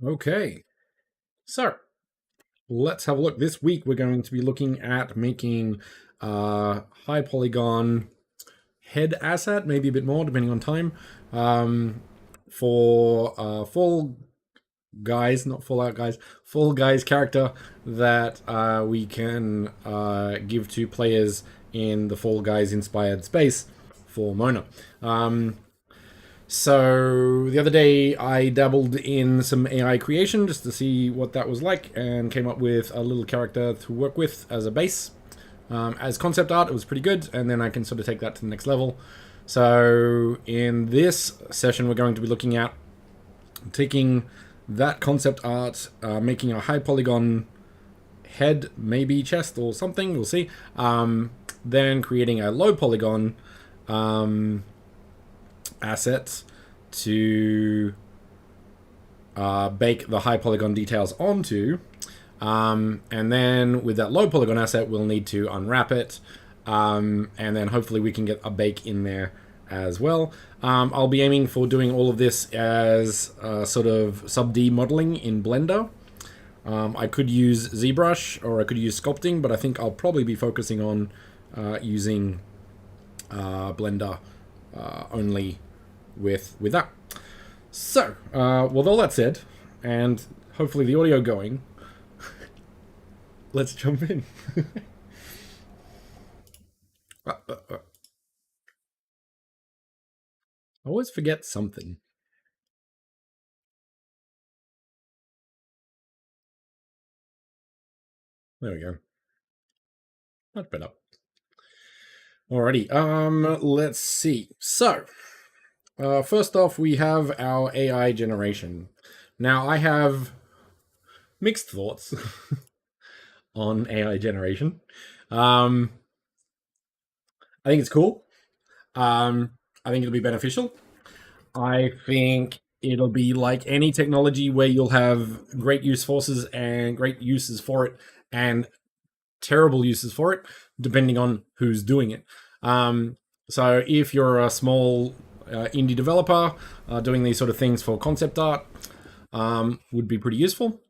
Okay, so let's have a look. This week we're going to be looking at making high polygon head asset, maybe a bit more depending on time, for Fall Guys, not Fallout Guys, Fall Guys character that we can give to players in the Fall Guys inspired space for Mona. So the other day I dabbled in some AI creation just to see what that was like and came up with a little character to work with as a base. As concept art, it was pretty good, and then I can sort of take that to the next level. So in this session, we're going to be looking at taking that concept art, making a high polygon head, maybe chest or something, we'll see. Then creating a low polygon asset to bake the high polygon details onto. And then with that low polygon asset, we'll need to unwrap it. And then hopefully we can get a bake in there as well. I'll be aiming for doing all of this as sort of sub-D modeling in Blender. I could use ZBrush or I could use sculpting, but I think I'll probably be focusing on using Blender only with that. So, with all that said, and hopefully the audio going, let's jump in. I always forget something. There we go. Much better. Alrighty, let's see. So, first off, we have our AI generation. Now, I have mixed thoughts on AI generation. I think it's cool. I think it'll be beneficial. I think it'll be like any technology where you'll have great use forces and great uses for it and terrible uses for it, depending on who's doing it. So if you're a small indie developer doing these sort of things for concept art, would be pretty useful.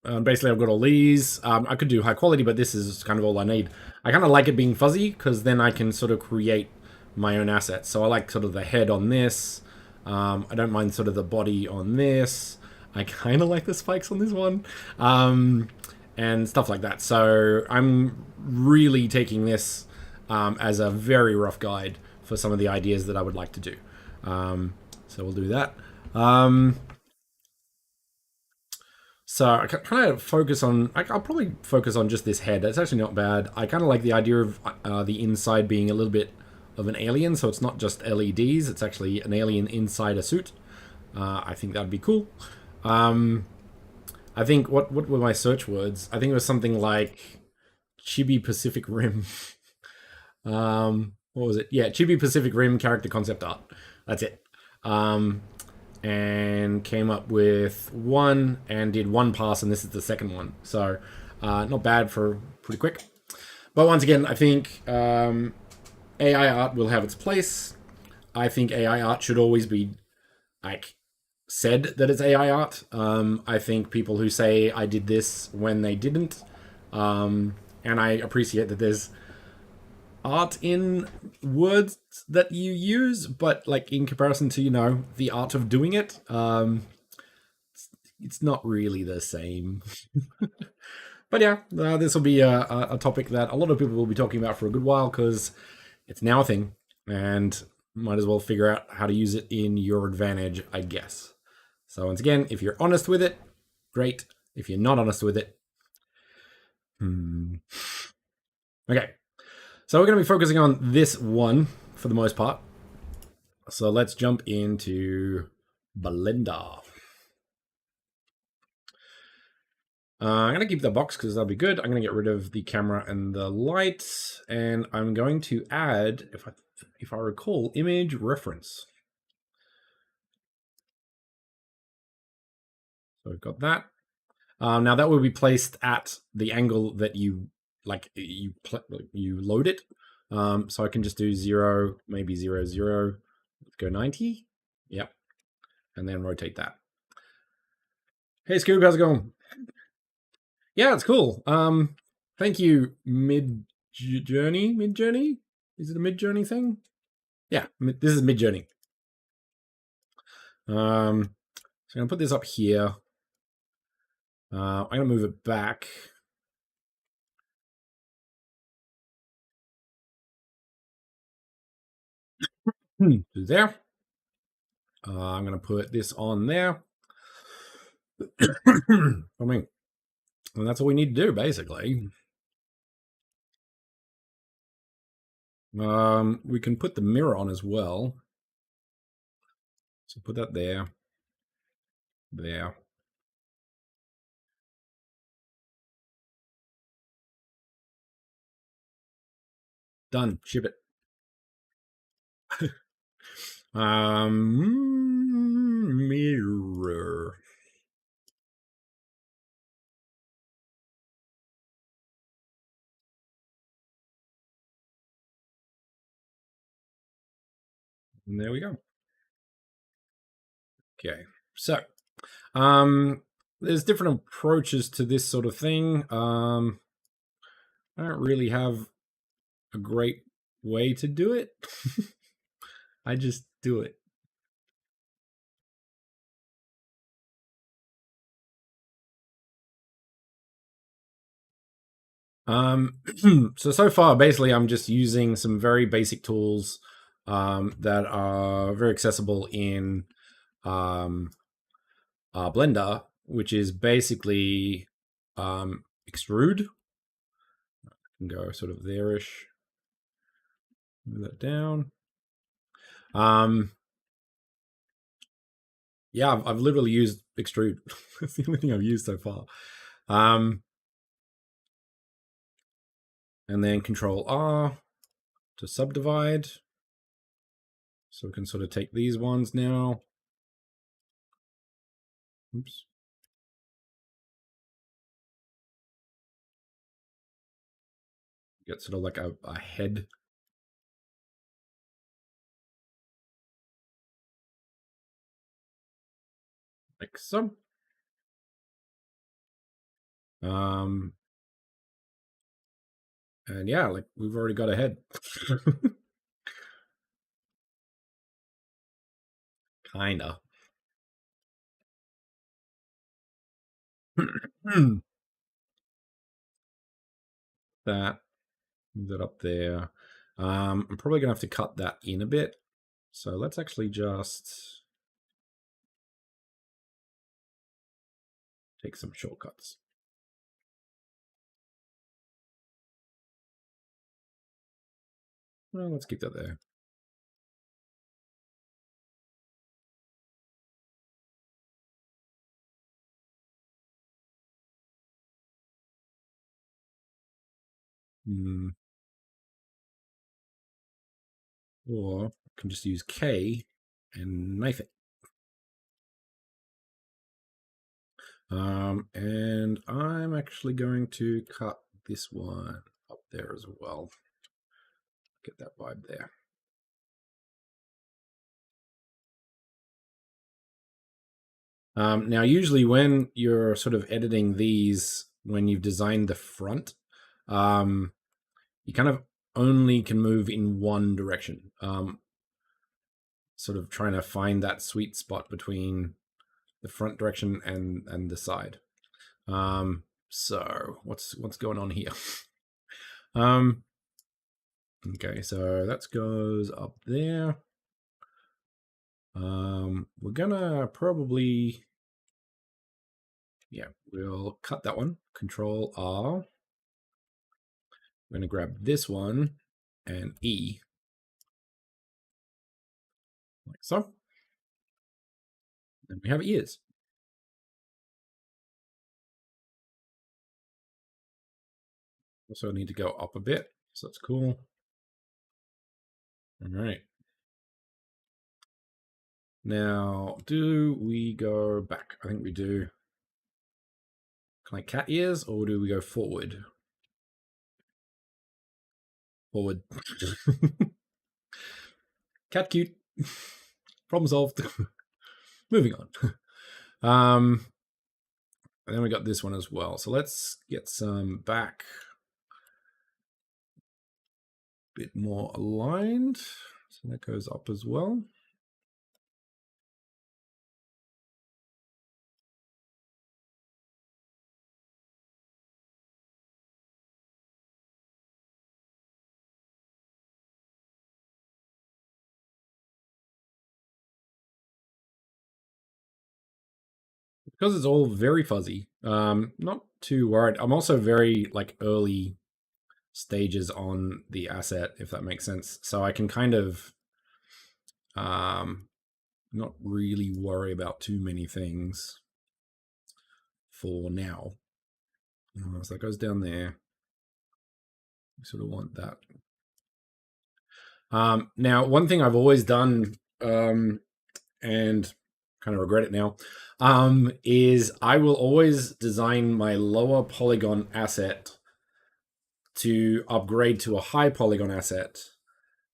Basically, I've got all these. I could do high quality, but this is kind of all I need. I kind of like it being fuzzy because then I can sort of create my own assets. So I like sort of the head on this. I don't mind sort of the body on this. I kind of like the spikes on this one. And stuff like that. So I'm really taking this as a very rough guide for some of the ideas that I would like to do. So we'll do that. So I kind of focus on, I'll probably focus on just this head. It's actually not bad. I kind of like the idea of the inside being a little bit of an alien. So it's not just LEDs. It's actually an alien inside a suit. I think that'd be cool. I think, what were my search words? I think it was something like Chibi Pacific Rim. What was it? Yeah, Chibi Pacific Rim character concept art. That's it. And came up with one and did one pass, and this is the second one. So not bad for pretty quick. But once again, I think AI art will have its place. I think AI art should always be like said that it's AI art. I think people who say I did this when they didn't, and I appreciate that there's art in words that you use, but like in comparison to, you know, the art of doing it, it's not really the same. But yeah, this will be a topic that a lot of people will be talking about for a good while because it's now a thing, and might as well figure out how to use it in your advantage, I guess. So once again, if you're honest with it, great. If you're not honest with it, okay. So we're going to be focusing on this one for the most part. So let's jump into Blender. I'm going to keep the box because that'll be good. I'm going to get rid of the camera and the light. And I'm going to add, if I recall, image reference. So we've got that. Now that will be placed at the angle that you load it. So I can just do 0, maybe 0, 0. Let's go 90. Yep. And then rotate that. Hey Scoob, how's it going? Yeah, it's cool. Thank you, Mid Journey. Mid Journey? Is it a Mid Journey thing? Yeah, this is Mid Journey. So I'm gonna put this up here. I'm gonna move it back. To there. I'm gonna put this on there. I mean, and that's all we need to do, basically. We can put the mirror on as well. So put that there. There. Done. Ship it. Mirror. And there we go. Okay. So, there's different approaches to this sort of thing. I don't really have a great way to do it. I just do it. So far, basically, I'm just using some very basic tools that are very accessible in Blender, which is basically extrude. I can go sort of there-ish. Move that down. Yeah, I've literally used extrude. That's the only thing I've used so far. And then Control R to subdivide. So we can sort of take these ones now. Oops. Get sort of like a head. Like so. And yeah, like we've already got a head. Kinda. That, move that up there. I'm probably gonna have to cut that in a bit. So let's actually just take some shortcuts. Well, let's keep that there. Or I can just use K and knife it. And I'm actually going to cut this one up there as well. Get that vibe there. Now, usually when you're sort of editing these, when you've designed the front, you kind of only can move in one direction. Sort of trying to find that sweet spot between the front direction and the side. So what's going on here? Okay, so that goes up there. We're gonna probably, yeah, we'll cut that one. Control R. We're gonna grab this one and E, like so. And we have ears. Also need to go up a bit, so that's cool. All right. Now, do we go back? I think we do. Like cat ears, or do we go forward? Forward. Cat cute. Problem solved. Moving on. And then we got this one as well. So let's get some back a bit more aligned. So that goes up as well. Because it's all very fuzzy, not too worried. I'm also very like early stages on the asset, if that makes sense. So I can kind of not really worry about too many things for now. So that goes down there. We sort of want that. Now, one thing I've always done, and kind of regret it now, is I will always design my lower polygon asset to upgrade to a high polygon asset,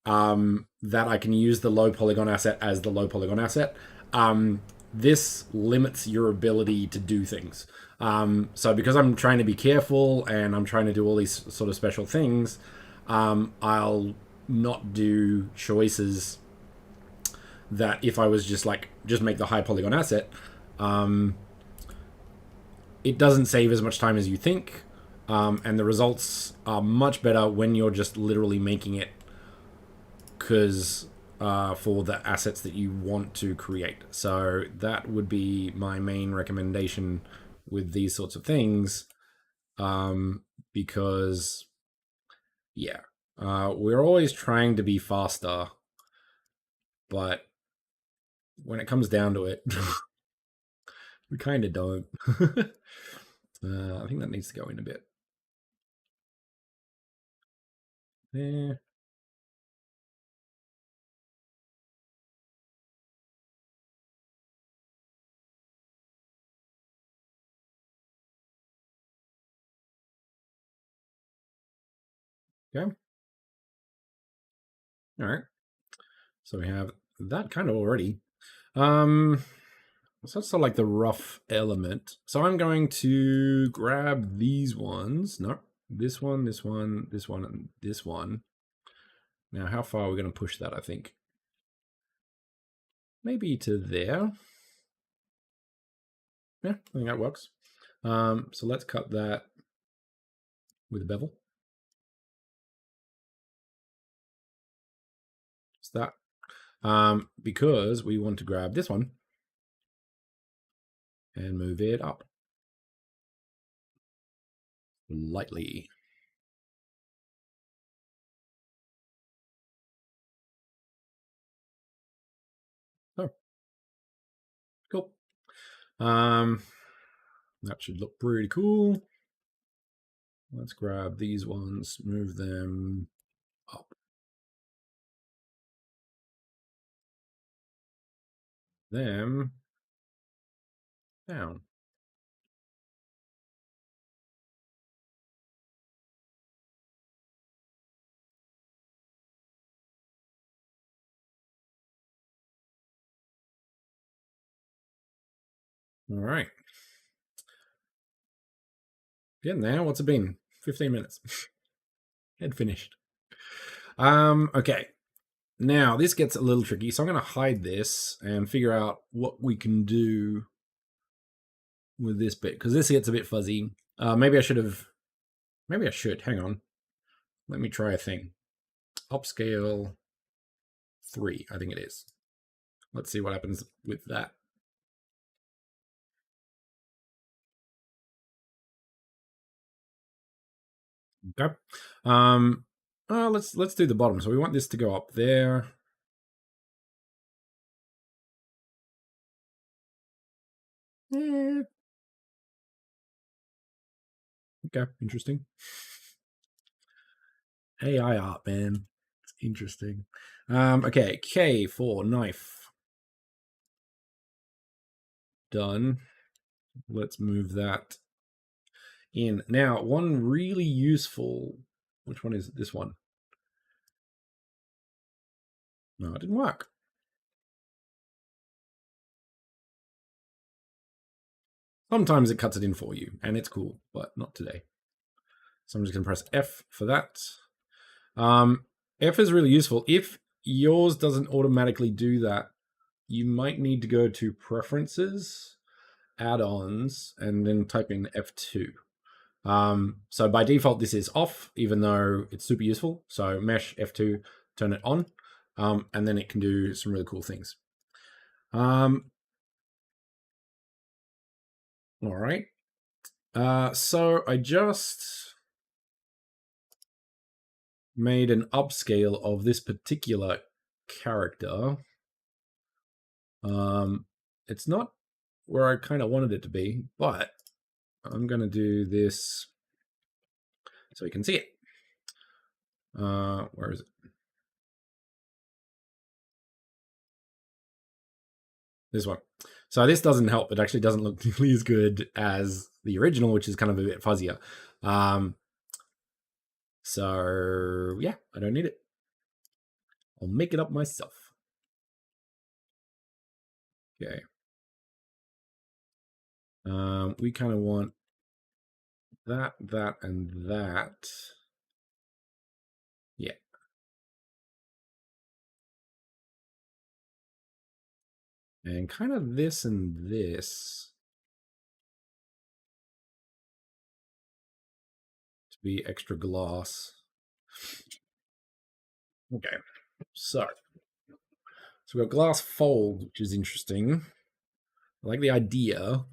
that I can use the low polygon asset as the low polygon asset. This limits your ability to do things. So because I'm trying to be careful and I'm trying to do all these sort of special things, I'll not do choices that if I was just make the high polygon asset, it doesn't save as much time as you think, and the results are much better when you're just literally making it because for the assets that you want to create. So that would be my main recommendation with these sorts of things, because yeah, we're always trying to be faster, but when it comes down to it, we kind of don't. I think that needs to go in a bit. There. Okay. All right. So we have that kind of already. So that's sort of like the rough element. So I'm going to grab these ones. No, this one, this one, this one, and this one. Now, how far are we going to push that, I think? Maybe to there. Yeah, I think that works. So let's cut that with a bevel. Just that. Because we want to grab this one and move it up lightly. Oh, cool. That should look pretty cool. Let's grab these ones, move them up. Them down. All right. Getting there. What's it been? 15 minutes. Head finished. Okay. Now this gets a little tricky, so I'm going to hide this and figure out what we can do with this bit, because this gets a bit fuzzy. Maybe I should. Hang on. Let me try a thing. Upscale 3, I think it is. Let's see what happens with that. Okay. Let's do the bottom. So we want this to go up there. Yeah. Okay, interesting. AI art, man. It's interesting. Okay, K for knife. Done. Let's move that in. Now, one really useful, which one is this one? No, it didn't work. Sometimes it cuts it in for you, and it's cool, but not today. So I'm just going to press F for that. F is really useful. If yours doesn't automatically do that, you might need to go to Preferences, Add-ons, and then type in F2. So by default, this is off, even though it's super useful. So Mesh F2, turn it on, and then it can do some really cool things. All right. So I just made an upscale of this particular character. It's not where I kind of wanted it to be, but I'm going to do this so you can see it. Where is it? This one. So this doesn't help. It actually doesn't look nearly as good as the original, which is kind of a bit fuzzier. So yeah, I don't need it. I'll make it up myself. Okay. We kind of want that, and that. Yeah. And kind of this and this to be extra gloss. Okay. So we've got glass fold, which is interesting. I like the idea,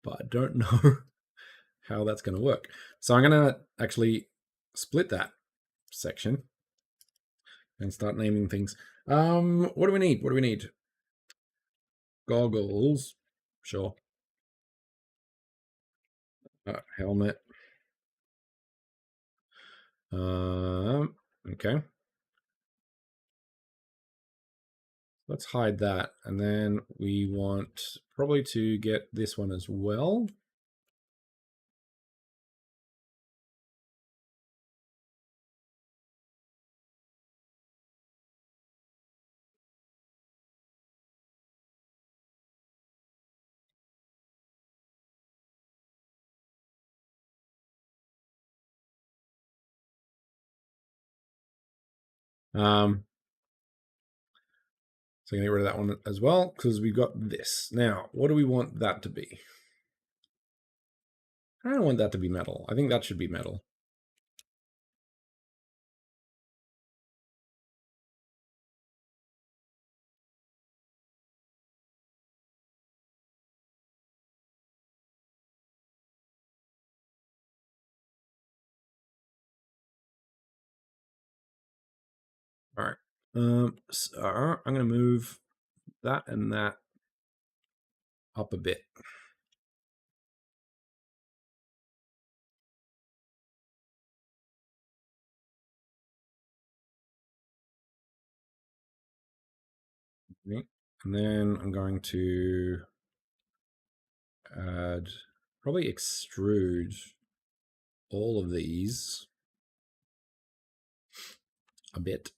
but I don't know how that's going to work. So I'm going to actually split that section and start naming things. What do we need? What do we need? Goggles. Sure. Helmet. Okay. Let's hide that. And then we want probably to get this one as well. So I'm going to get rid of that one as well, because we've got this. Now, what do we want that to be? I don't want that to be metal. I think that should be metal. All right. So I'm going to move that and that up a bit. Okay. And then I'm going to add, probably extrude all of these a bit.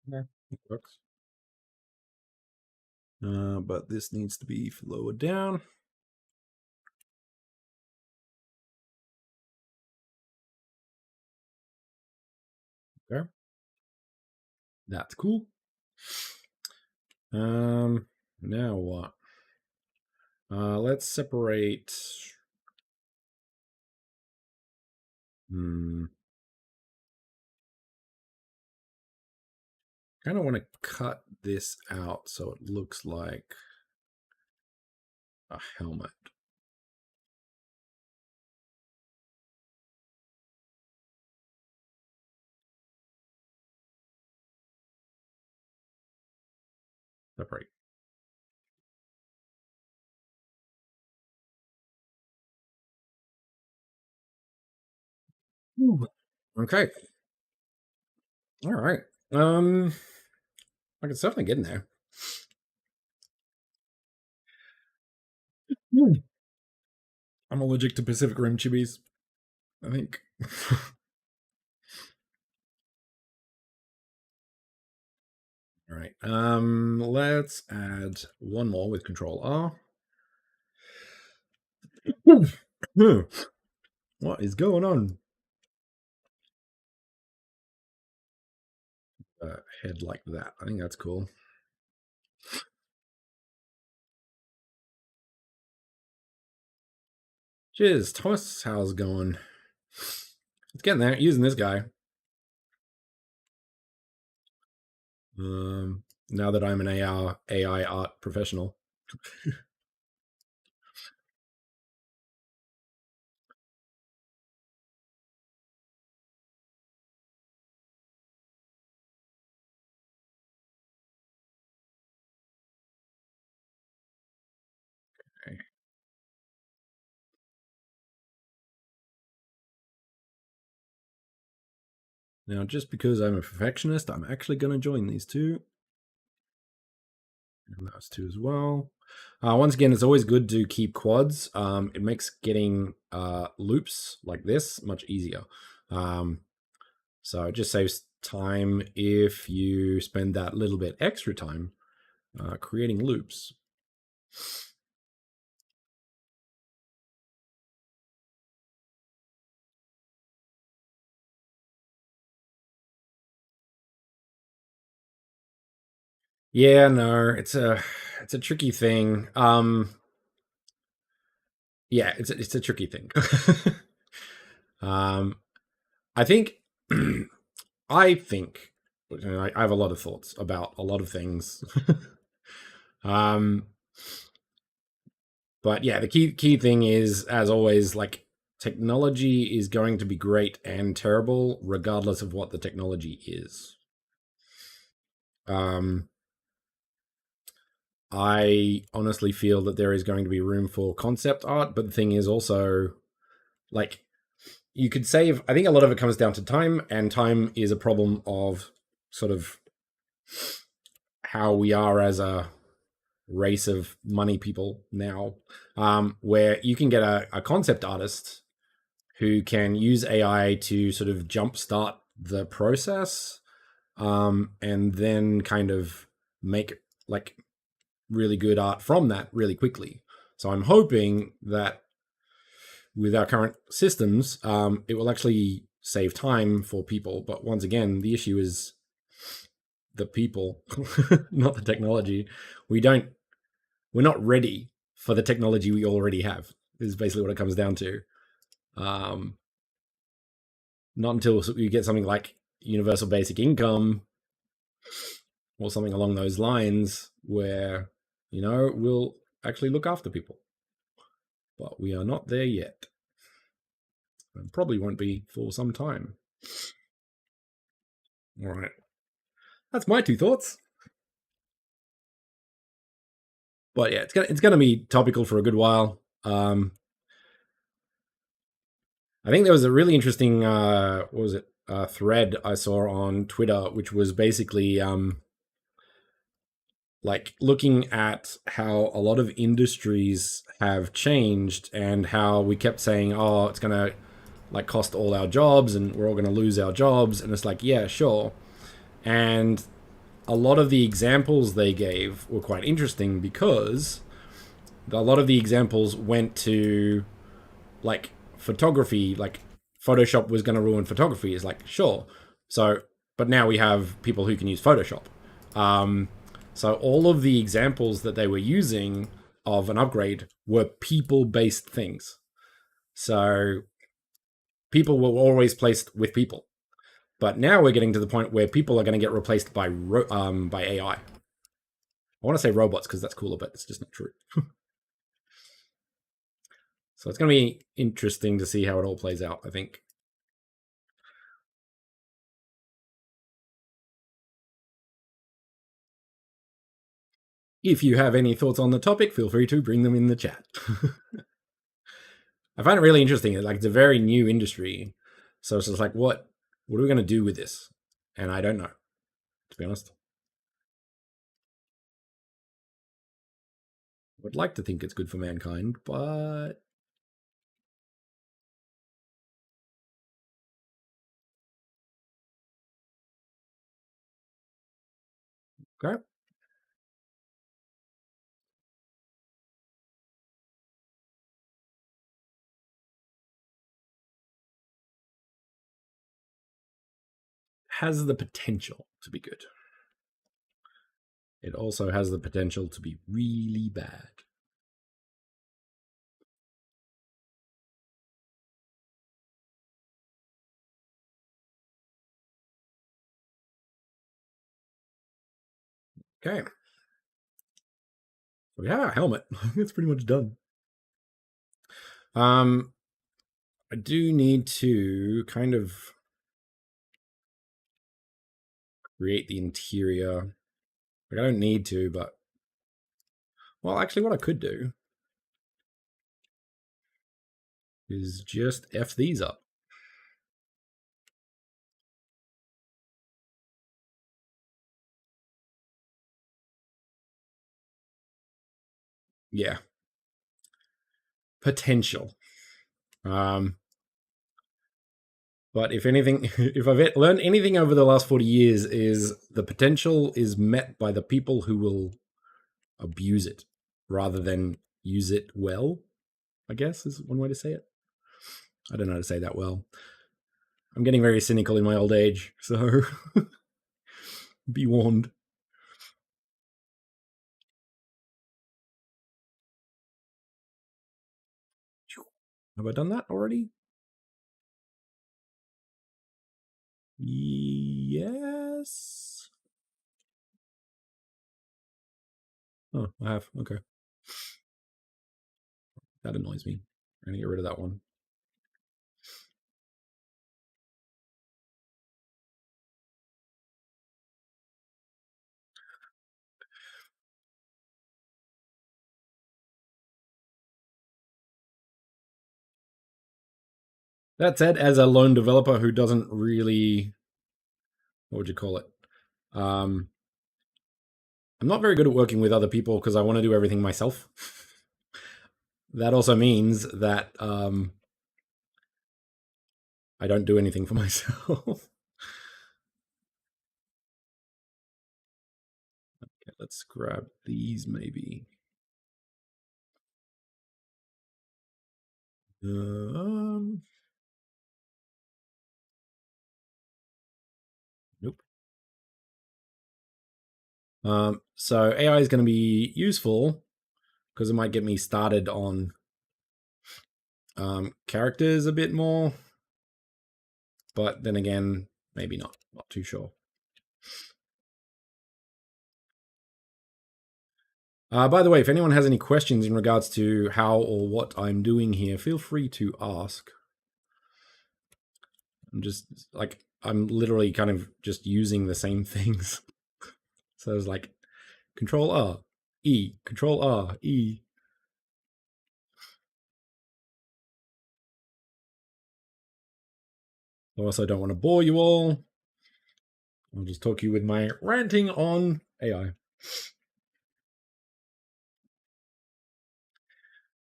Yeah, it works. But this needs to be lowered down. Okay. That's cool. Now what? Let's separate. Kind of want to cut this out so it looks like a helmet. Separate. Ooh. Okay. All right. I can certainly get in there. Mm. I'm allergic to Pacific Rim chibis, I think. All right. Let's add one more with Control R. What is going on? Head like that. I think that's cool. Cheers, Thomas. How's it going? It's getting there. Using this guy. Now that I'm an AI art professional. Okay. Now, just because I'm a perfectionist, I'm actually going to join these two. And those two as well. Once again, it's always good to keep quads. It makes getting loops like this much easier. So it just saves time if you spend that little bit extra time creating loops. Yeah, no, it's a tricky thing. Yeah, it's a tricky thing. I think I think I have a lot of thoughts about a lot of things. um, but yeah, the key thing is, as always, like technology is going to be great and terrible regardless of what the technology is. Um, I honestly feel that there is going to be room for concept art, but the thing is also like you could save. I think a lot of it comes down to time, and time is a problem of sort of how we are as a race of money people now, where you can get a concept artist who can use AI to sort of jumpstart the process, and then kind of make like really good art from that really quickly. So I'm hoping that with our current systems, it will actually save time for people. But once again, the issue is the people, not the technology. We're not ready for the technology we already have. Is basically what it comes down to. Um, not until you get something like universal basic income or something along those lines, where we'll actually look after people. But we are not there yet, and probably won't be for some time. All right, that's my two thoughts. But yeah, it's gonna be topical for a good while. I think there was a really interesting what was it thread I saw on Twitter, which was basically like looking at how a lot of industries have changed and how we kept saying, oh, it's gonna like cost all our jobs and we're all gonna lose our jobs, and it's like, yeah, sure. And a lot of the examples they gave were quite interesting because a lot of the examples went to like photography, like Photoshop was going to ruin photography. Is like, sure. So, but now we have people who can use Photoshop. So all of the examples that they were using of an upgrade were people-based things. So people were always placed with people. But now we're getting to the point where people are going to get replaced by AI. I want to say robots because that's cooler, but it's just not true. So it's going to be interesting to see how it all plays out, I think. If you have any thoughts on the topic, feel free to bring them in the chat. I find it really interesting. Like, it's a very new industry. So it's just like, what are we going to do with this? And I don't know, to be honest. would like to think it's good for mankind, but okay. Has the potential to be good. It also has the potential to be really bad. Okay. So we have our helmet. It's pretty much done. I do need to kind of create the interior. Like, I don't need to, but well, actually, what I could do is just F these up. Yeah. Potential. But if anything, if I've learned anything over the last 40 years, is the potential is met by the people who will abuse it rather than use it well, I guess is one way to say it. I don't know how to say that well. I'm getting very cynical in my old age, so be warned. Have I done that already? Yes. Oh, I have. Okay. That annoys me. I'm going to get rid of that one. That said, as a lone developer who doesn't really, what would you call it? I'm not very good at working with other people because I want to do everything myself. That also means that I don't do anything for myself. Okay, let's grab these maybe. Nope. So AI is going to be useful because it might get me started on characters a bit more, but then again, maybe not. Not too sure. By the way, if anyone has any questions in regards to how or what I'm doing here, feel free to ask. I'm literally kind of just using the same things. So it's like Control R, E, Control R, E. I also don't want to bore you all. I'll just talk you with my ranting on AI.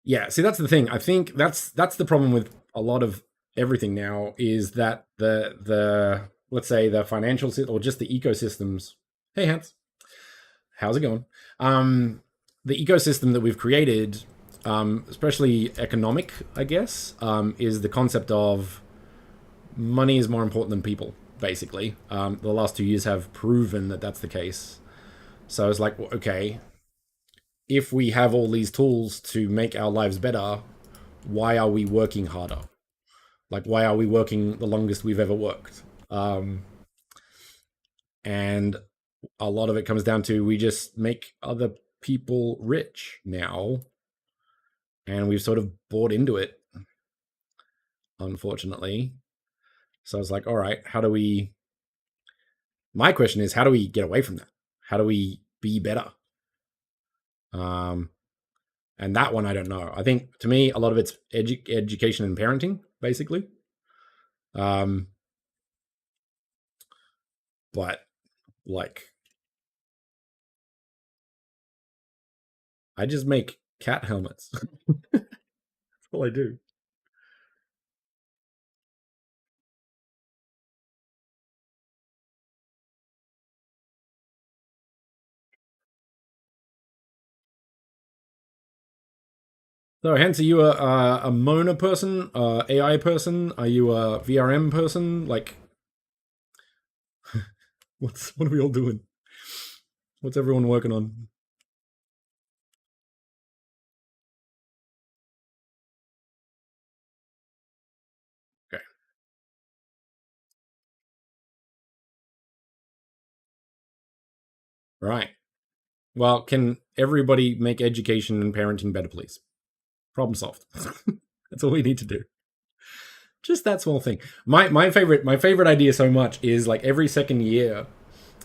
Yeah, see, that's the thing. I think that's the problem with a lot of everything now is that the let's say the financial or just the ecosystems. Hey, Hans, how's it going? The ecosystem that we've created, especially economic, I guess, is the concept of money is more important than people. Basically, the last 2 years have proven that that's the case. So it's like, okay, if we have all these tools to make our lives better, why are we working harder? Like, why are we working the longest we've ever worked? And a lot of it comes down to we just make other people rich now, and we've sort of bought into it, unfortunately. So I was like, all right, how do we? My question is, how do we get away from that? How do we be better? And that one, I don't know. I think to me, a lot of it's education and parenting, basically. But like, I just make cat helmets. That's all I do. So, hence, are you a Mona person, AI person? Are you a VRM person? Like, what are we all doing? What's everyone working on? Okay. Right. Well, can everybody make education and parenting better, please? Problem solved. That's all we need to do. Just that small thing. My favorite idea so much is like every second year,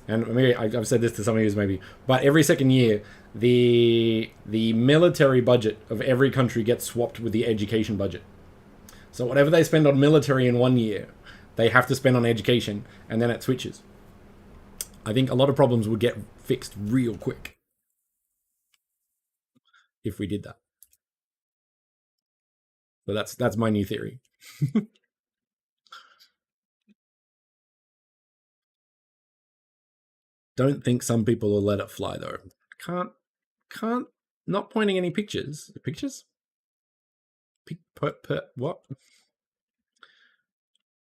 and maybe I've said this to some of you maybe, but every second year the military budget of every country gets swapped with the education budget. So whatever they spend on military in one year, they have to spend on education, and then it switches. I think a lot of problems would get fixed real quick if we did that. So that's my new theory. Don't think some people will let it fly though. Can't not pointing any pictures. Pictures? What?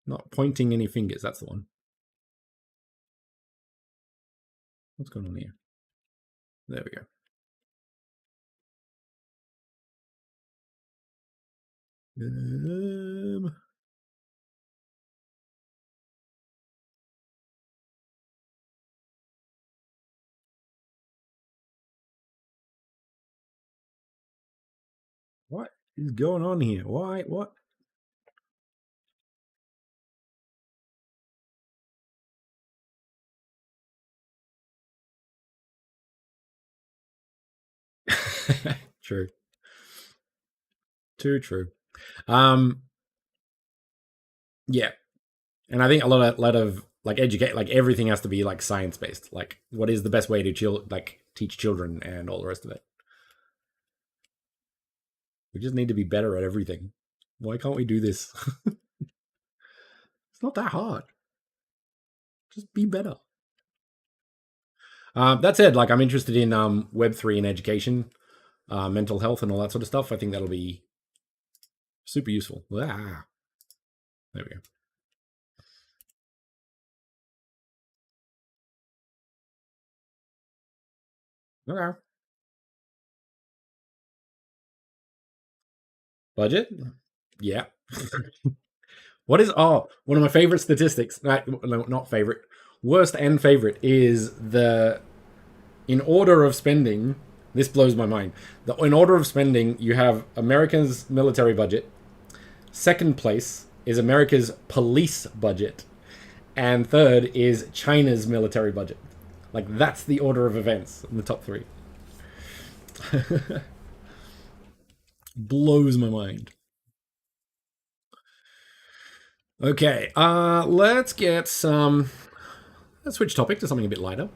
Not pointing any fingers. That's the one. What's going on here? There we go. What is going on here? Why? What? True. Too true. Yeah, and I think a lot of like educate, like everything has to be like science based. Like, what is the best way to teach children and all the rest of it? We just need to be better at everything. Why can't we do this? It's not that hard. Just be better. That said, like I'm interested in Web3 and education, mental health, and all that sort of stuff. I think that'll be super useful. Ah, there we go. Okay. Budget? Yeah. What is one of my favorite statistics? No, not favorite. Worst and favorite is the in order of spending. This blows my mind. In order of spending, you have America's military budget. Second place is America's police budget, and third is China's military budget. Like that's the order of events in the top three. Blows my mind. Okay, let's get some. Let's switch topic to something a bit lighter.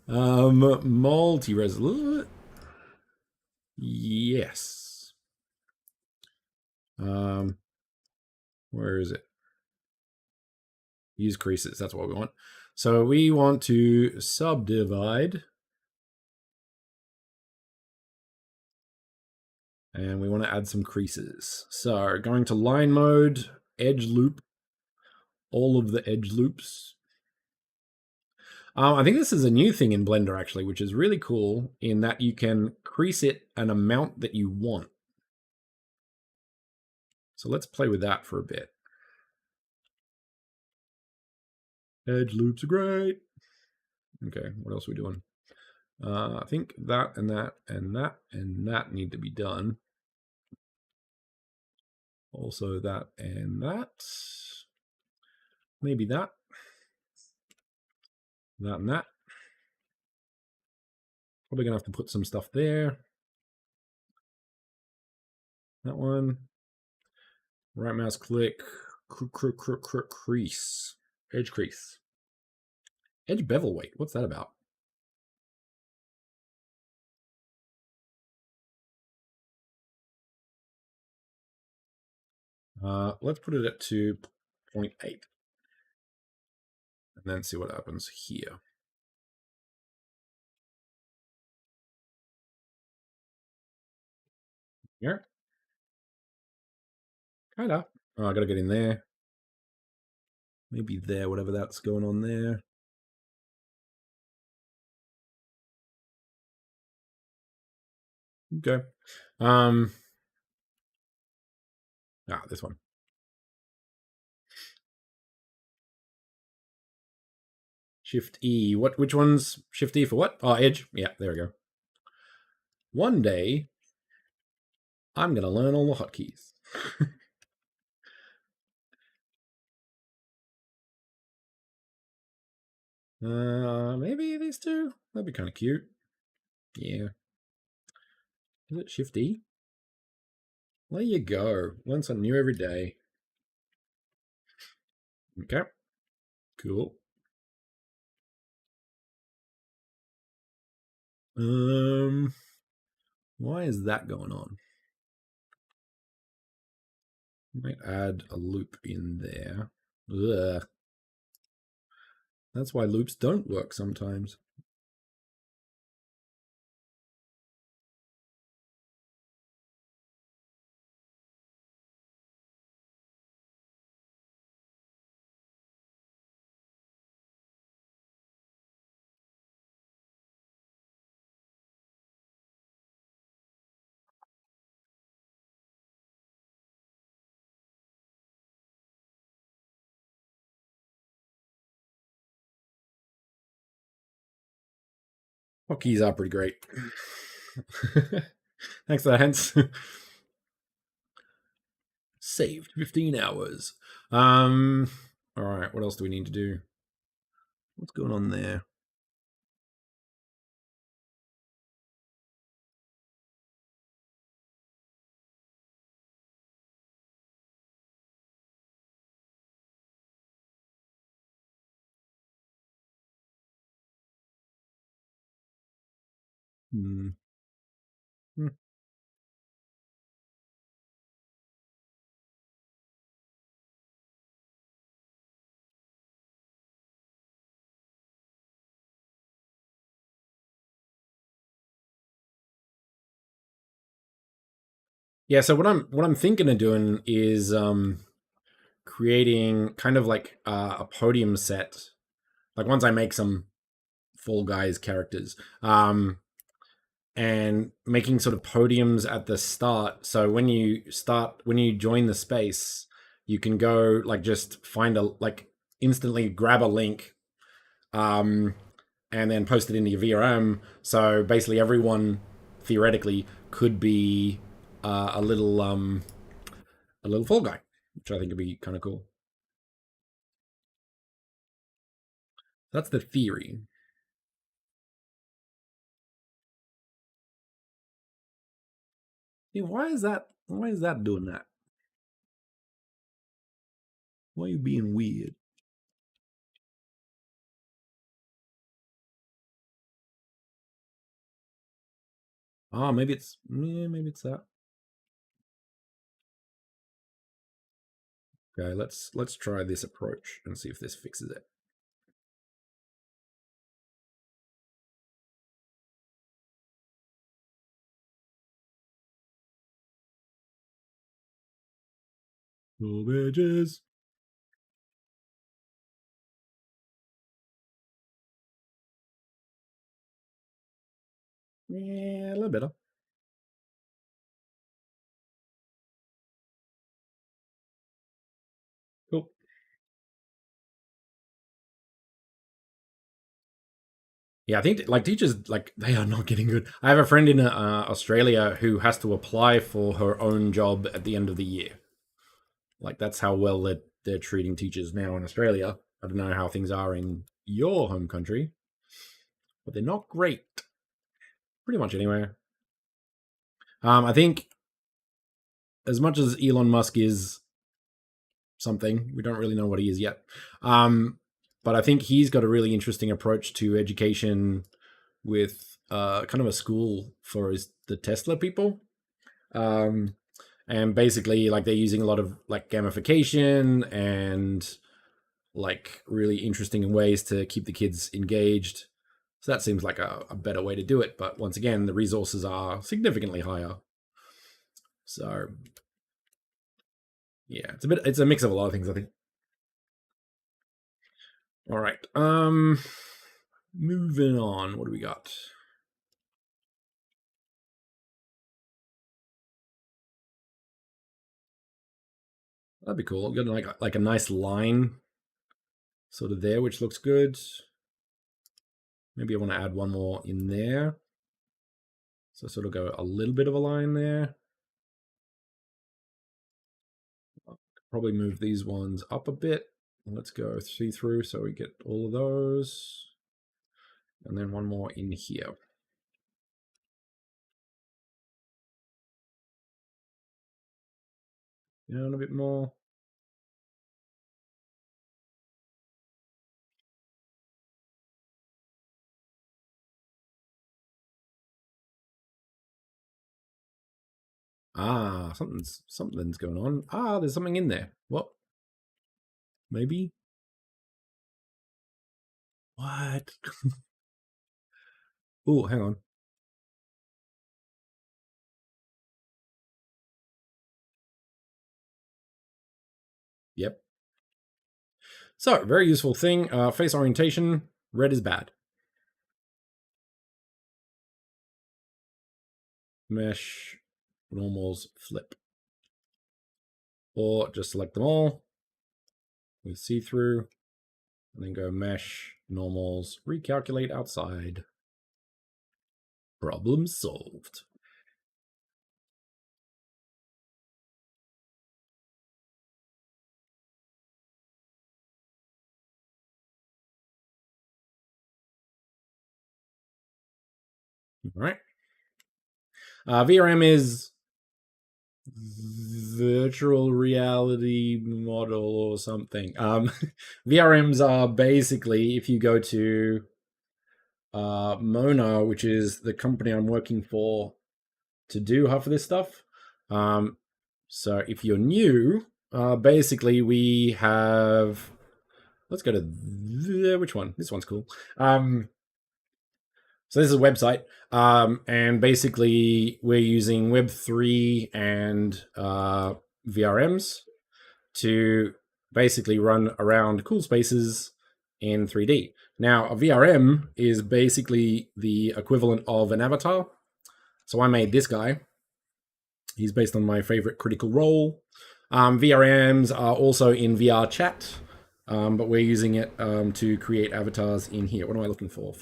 Multi-resolute. Yes. Where is it? Use creases. That's what we want. So we want to subdivide. And we want to add some creases. So going to line mode, edge loop, all of the edge loops. I think this is a new thing in Blender actually, which is really cool in that you can crease it an amount that you want. So let's play with that for a bit. Edge loops are great. Okay, what else are we doing? I think that and that and that and that need to be done. Also that and that. Maybe that. That and that. Probably gonna have to put some stuff there. That one. Right mouse click. Crease. Edge crease. Edge bevel weight. What's that about? Let's put it at 2.8 and then see what happens here. Yeah. Kinda. Oh, I gotta get in there. Maybe there, whatever that's going on there. Okay. This one. Shift E. Which one's Shift E for what? Oh, Edge. Yeah, there we go. One day, I'm gonna learn all the hotkeys. Maybe these two? That'd be kind of cute. Yeah. Is it Shift E? There you go. Learn something new every day. Okay. Cool. Why is that going on? Might add a loop in there. Ugh. That's why loops don't work sometimes. Hotkeys are pretty great. Thanks for that, Hence. Saved 15 hours. All right, what else do we need to do? What's going on there? Hmm. Yeah, so what I'm thinking of doing is creating kind of like a podium set. Like once I make some Fall Guys characters, and making sort of podiums at the start. So when you join the space, you can go like just find a like instantly grab a link, um, and then post it into your VRM. So basically, everyone theoretically could be a little Fall Guy, which I think would be kind of cool. That's the theory. Yeah, why is that? Why is that doing that? Why are you being weird? Ah, maybe it's that. Okay, let's try this approach and see if this fixes it. No badges. Yeah, a little better. Cool. Yeah, I think like teachers like they are not getting good. I have a friend in Australia who has to apply for her own job at the end of the year. Like that's how well they're treating teachers now in Australia. I don't know how things are in your home country, but they're not great. Pretty much anywhere. I think as much as Elon Musk is something, we don't really know what he is yet. But I think he's got a really interesting approach to education with kind of a school for the Tesla people. Um, And basically, like, they're using a lot of like gamification and like really interesting ways to keep the kids engaged. So that seems like a better way to do it. But once again, the resources are significantly higher. So yeah, it's a mix of a lot of things, I think. All right. Moving on. What do we got? That'd be cool. Got like a nice line sort of there, which looks good. Maybe I want to add one more in there. So sort of go a little bit of a line there. Probably move these ones up a bit. Let's go see through so we get all of those. And then one more in here. Down a bit more. Ah, something's going on. Ah, there's something in there. What? Maybe? What? Oh, hang on. Yep. So, very useful thing. Face orientation. Red is bad. Mesh, normals, flip. Or just select them all with see-through. And then go mesh, normals, recalculate outside. Problem solved. All right. VRM is virtual reality model or something. VRMs are basically, if you go to Mona, which is the company I'm working for to do half of this stuff. So if you're new, basically we have, let's go to which one? This one's cool. So this is a website, and basically we're using Web3 and VRMs to basically run around cool spaces in 3D. Now, a VRM is basically the equivalent of an avatar. So I made this guy. He's based on my favorite Critical Role. VRMs are also in VR chat, but we're using it to create avatars in here. What am I looking for?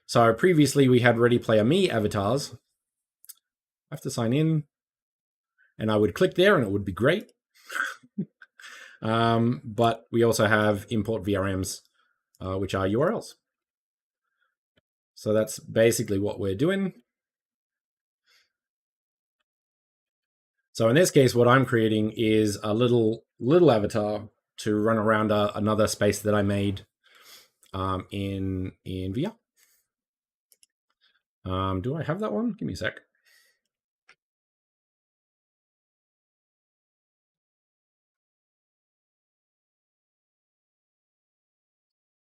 So previously we had Ready Player Me avatars. I have to sign in, and I would click there and it would be great. But we also have import VRMs, which are URLs. So that's basically what we're doing. So in this case, what I'm creating is a little avatar to run around another space that I made in VR. Do I have that one? Give me a sec.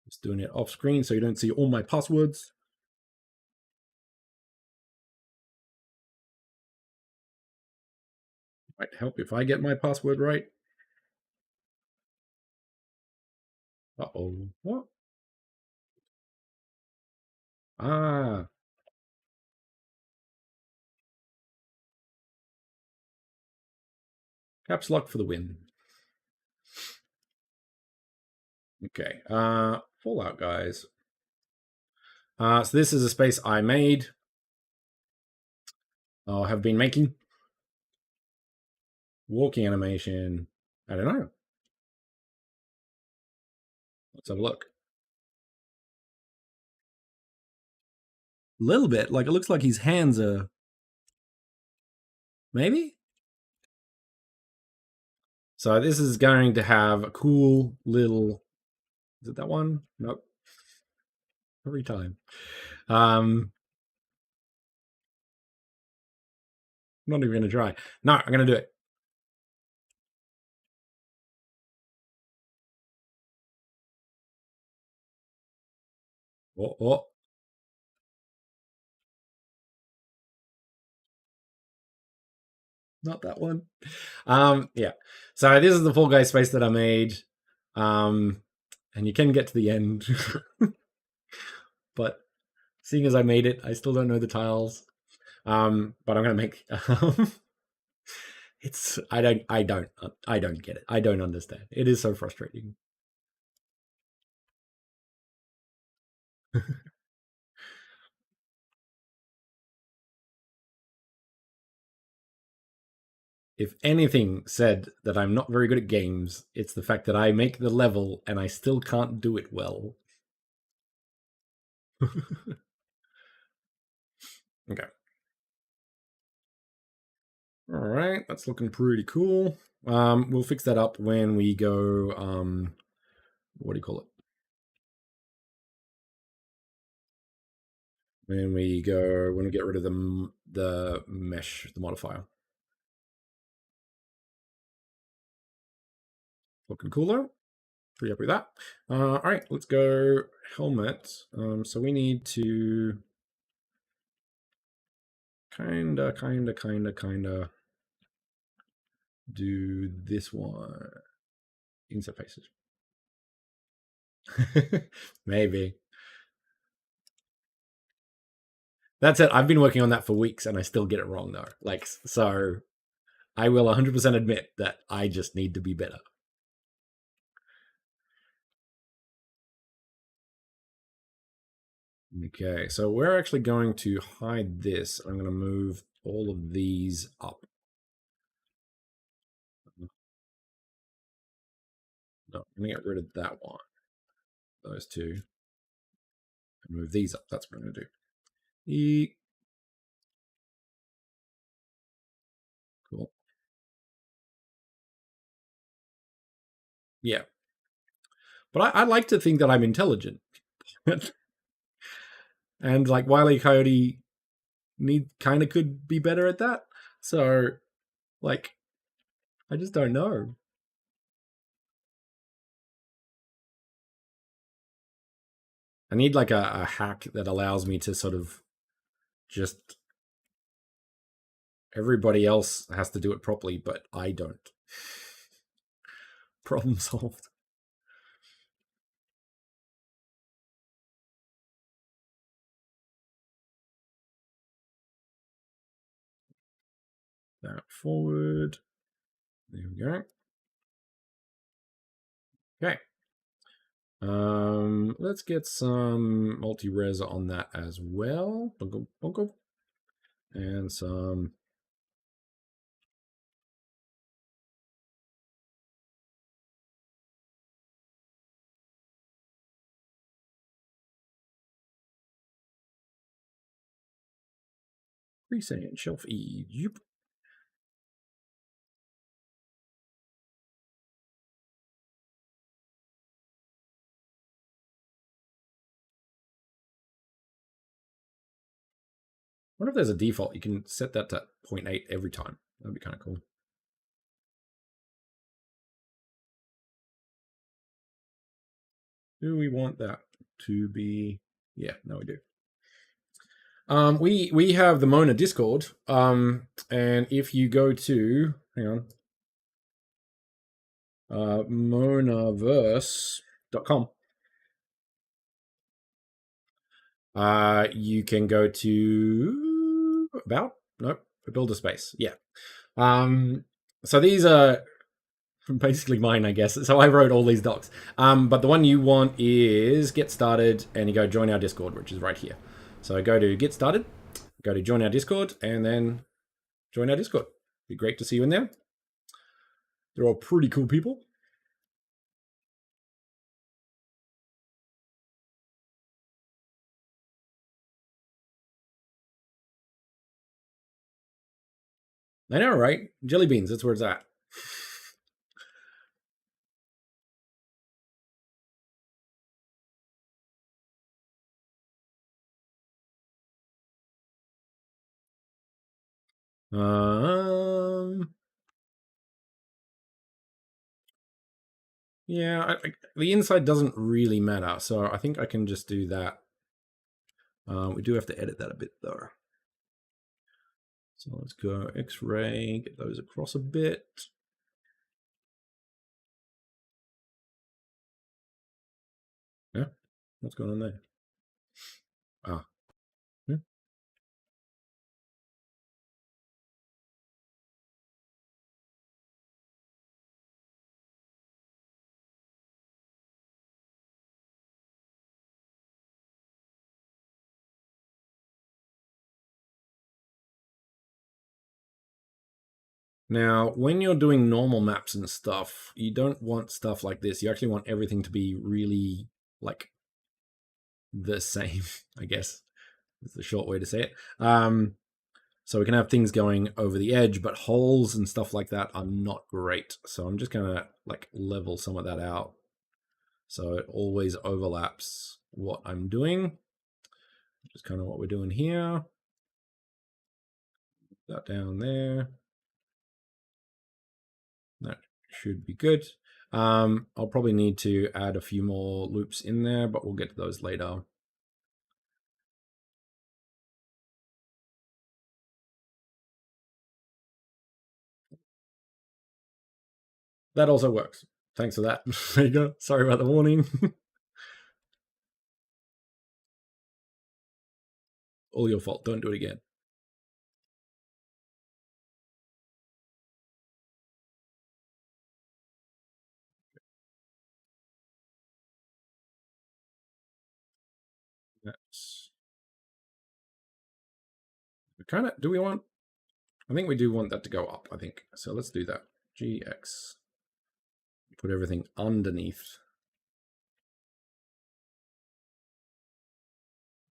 Just doing it off screen so you don't see all my passwords. Might help if I get my password right. Uh-oh. What? Ah. Caps lock for the win. Okay. Fallout, guys. So this is a space I made. Have been making. Walking animation. I don't know. Let's have a look. A little bit. Like, it looks like his hands are... Maybe? So this is going to have a cool little... Is it that one? Nope. Every time. not even going to try. No, I'm going to do it. Oh. Not that one. Yeah. So this is the Fall Guys space that I made. And you can get to the end. But seeing as I made it, I still don't know the tiles. But I'm gonna make it's I don't get it. I don't understand. It is so frustrating. If anything said that I'm not very good at games, it's the fact that I make the level and I still can't do it well. Okay. All right, that's looking pretty cool. We'll fix that up when we go. What do you call it? When we get rid of the mesh, the modifier. Looking cool though. Pretty happy with that. All right, let's go helmet. So we need to kinda do this one. Insert faces. Maybe. That's it. I've been working on that for weeks and I still get it wrong though. Like, so I will 100% admit that I just need to be better. Okay, so we're actually going to hide this. I'm going to move all of these up. No, I'm going to get rid of that one. Those two. And move these up. That's what I'm going to do. Cool. Yeah. But I like to think that I'm intelligent. And like Wile E. Coyote kind of could be better at that. So, like, I just don't know. I need like a hack that allows me to sort of just everybody else has to do it properly, but I don't. Problem solved. That forward. There we go. Okay. Let's get some multi-res on that as well. Bunko, bunko. And some presand shelf E. Yep. I wonder if there's a default. You can set that to 0.8 every time. That'd be kind of cool. Do we want that to be? Yeah, no, we do. We have the Mona Discord. And if you go to hang on, monaverse.com, you can go to about nope, build a space. Yeah. So these are basically mine, I guess. So I wrote all these docs. But the one you want is get started, and you go join our Discord, which is right here. So go to get started, go to join our Discord, and then join our Discord. Be great to see you in there. They're all pretty cool people. I know, right? Jelly beans, that's where it's at. Yeah, the inside doesn't really matter, so I think I can just do that. We do have to edit that a bit though. So let's go X-ray, get those across a bit. Yeah, what's going on there? Ah, yeah. Now, when you're doing normal maps and stuff, you don't want stuff like this. You actually want everything to be really like the same, I guess is the short way to say it. So we can have things going over the edge, but holes and stuff like that are not great. So I'm just gonna like level some of that out, so it always overlaps what I'm doing. Just kind of what we're doing here. That down there. That should be good. I'll probably need to add a few more loops in there, but we'll get to those later. That also works. Thanks for that. There you go. Sorry about the warning. All your fault. Don't do it again. That's kind of, do we want, I think we do want that to go up, I think. So let's do that. GX. Put everything underneath.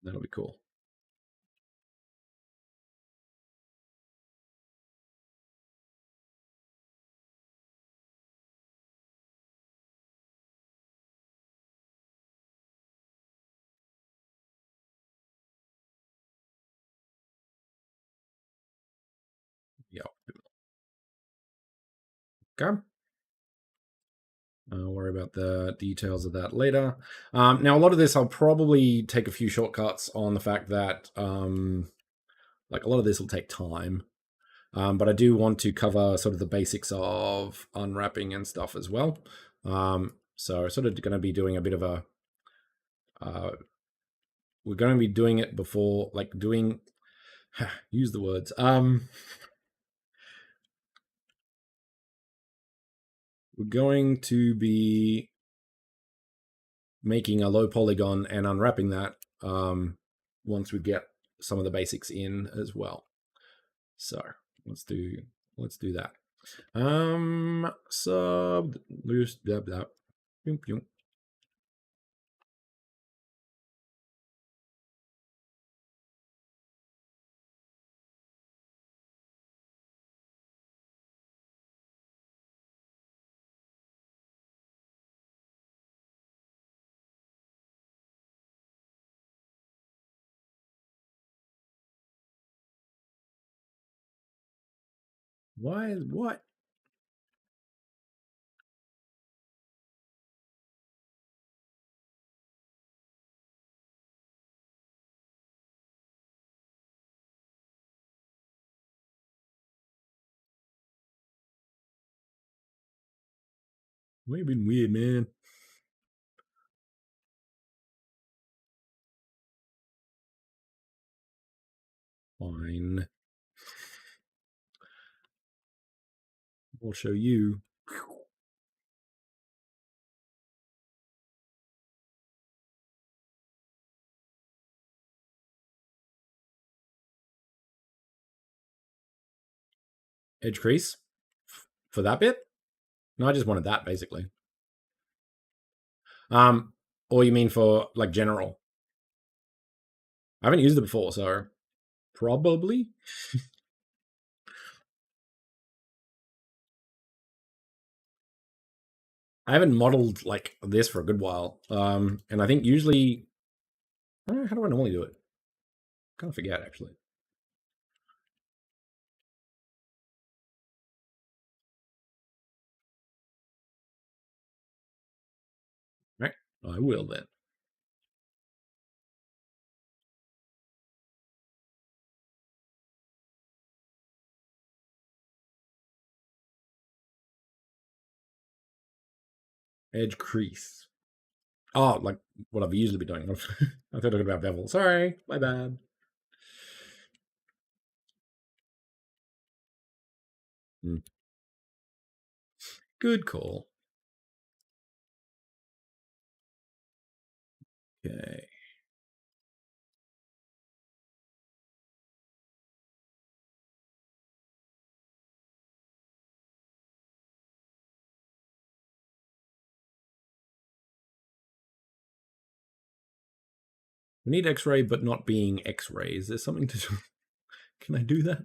That'll be cool. Yeah. Okay. I'll worry about the details of that later. Now, a lot of this, I'll probably take a few shortcuts on the fact that like a lot of this will take time. But I do want to cover sort of the basics of unwrapping and stuff as well. So sort of going to be doing a bit of a, we're going to be doing it before, like doing, use the words. We're going to be making a low polygon and unwrapping that once we get some of the basics in as well. So let's do that. Sub loose that. Why? What? We've been weird, man. Fine. We'll show you. Edge crease for that bit. No, I just wanted that basically. Or you mean for like general? I haven't used it before, so probably. I haven't modeled like this for a good while. And I think usually, how do I normally do it? I kind of forget actually. I will then. Edge crease. Oh, like what I've usually been doing. I thought talking about bevel. Sorry, my bad. Good call. Okay. We need X-ray, but not being X-ray. Is there something to? Can I do that?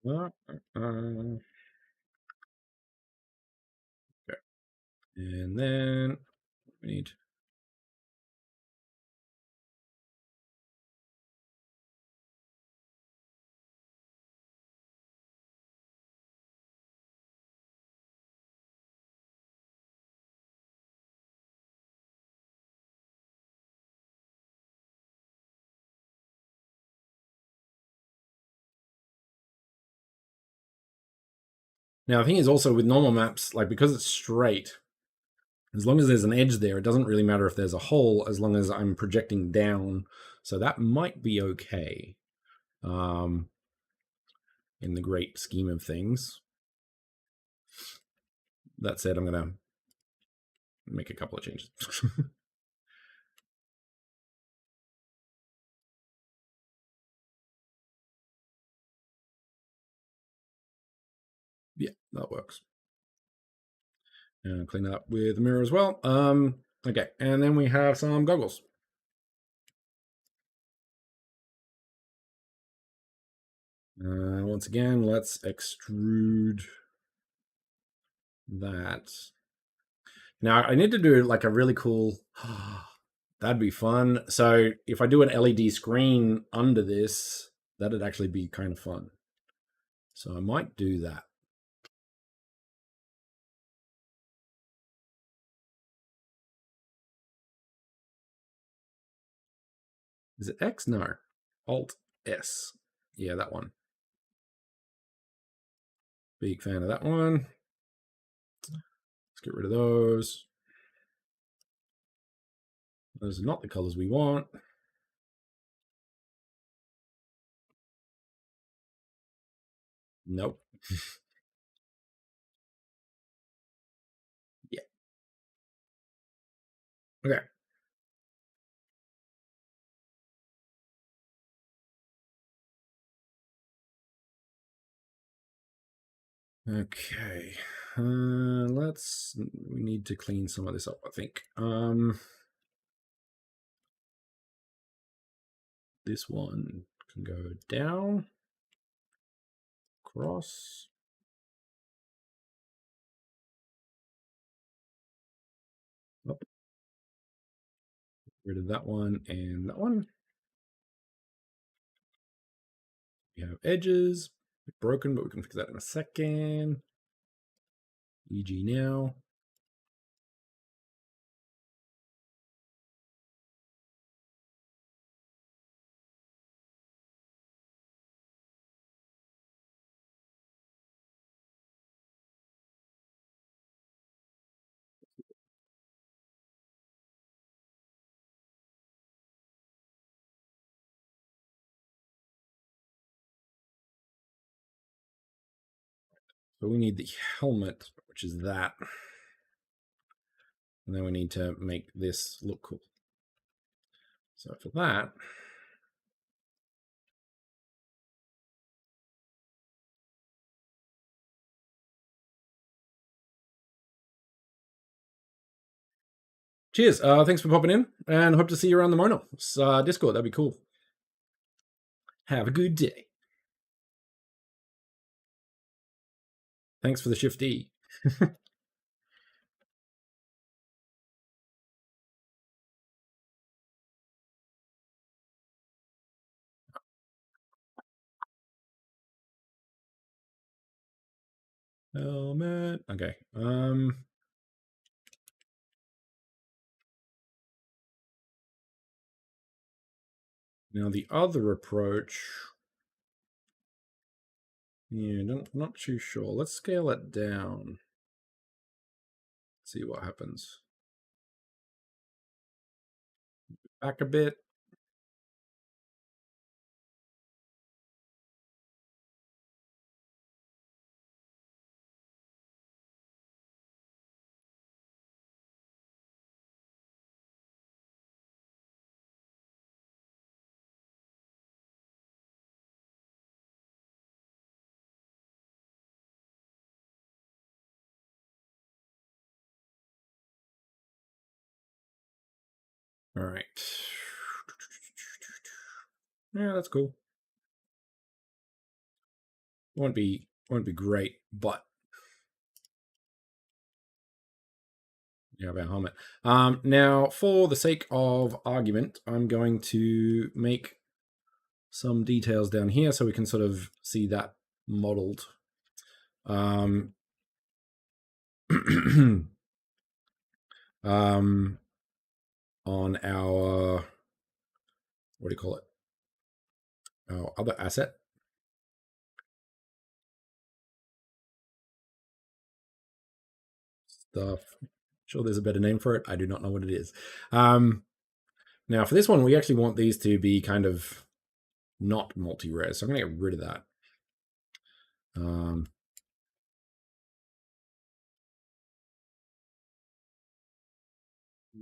Okay. And then we need. Now the thing is also with normal maps, like because it's straight, as long as there's an edge there, it doesn't really matter if there's a hole as long as I'm projecting down. So that might be okay in the great scheme of things. That said, I'm going to make a couple of changes. Yeah, that works. And clean it up with the mirror as well. Okay, and then we have some goggles. Once again, let's extrude that. Now I need to do like a really cool. That'd be fun. So if I do an LED screen under this, that'd actually be kind of fun. So I might do that. Is it X? No. Alt S. Yeah, that one. Big fan of that one. Let's get rid of those. Those are not the colors we want. Nope. Yeah. Okay. Okay. We need to clean some of this up, I think. This one can go down, across. Up. Get rid of that one and that one. We have edges. They're broken, but we can fix that in a second. EG now. So we need the helmet, which is that. And then we need to make this look cool. So for that, Cheers. Thanks for popping in, and hope to see you around the Monos Discord. That'd be cool. Have a good day. Thanks for the Shift E. Helmet. Okay. Now the other approach. Yeah, not too sure. Let's scale it down. See what happens. Back a bit. All right. Yeah, that's cool. Won't be great, but yeah, about helmet. Now, for the sake of argument, I'm going to make some details down here so we can sort of see that modeled. On our, what do you call it? Our other asset. Stuff. Sure, there's a better name for it. I do not know what it is. Now, for this one, we actually want these to be kind of not multi-res, so I'm going to get rid of that.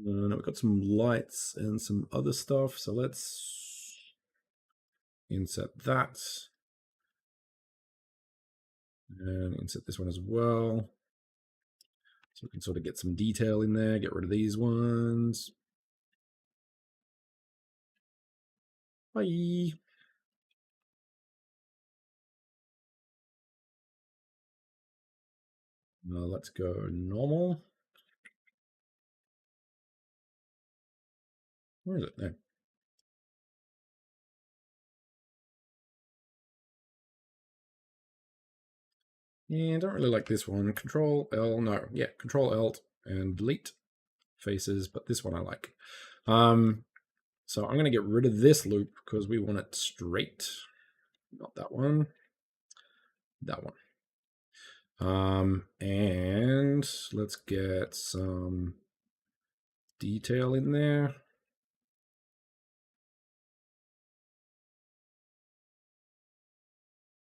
Now we've got some lights and some other stuff, so let's insert that. And insert this one as well. So we can sort of get some detail in there, get rid of these ones. Bye. Now let's go normal. Where is it? There. Yeah, I don't really like this one. Control L, no, yeah, Control Alt and delete faces, but this one I like. So I'm going to get rid of this loop because we want it straight. Not that one. That one. And let's get some detail in there.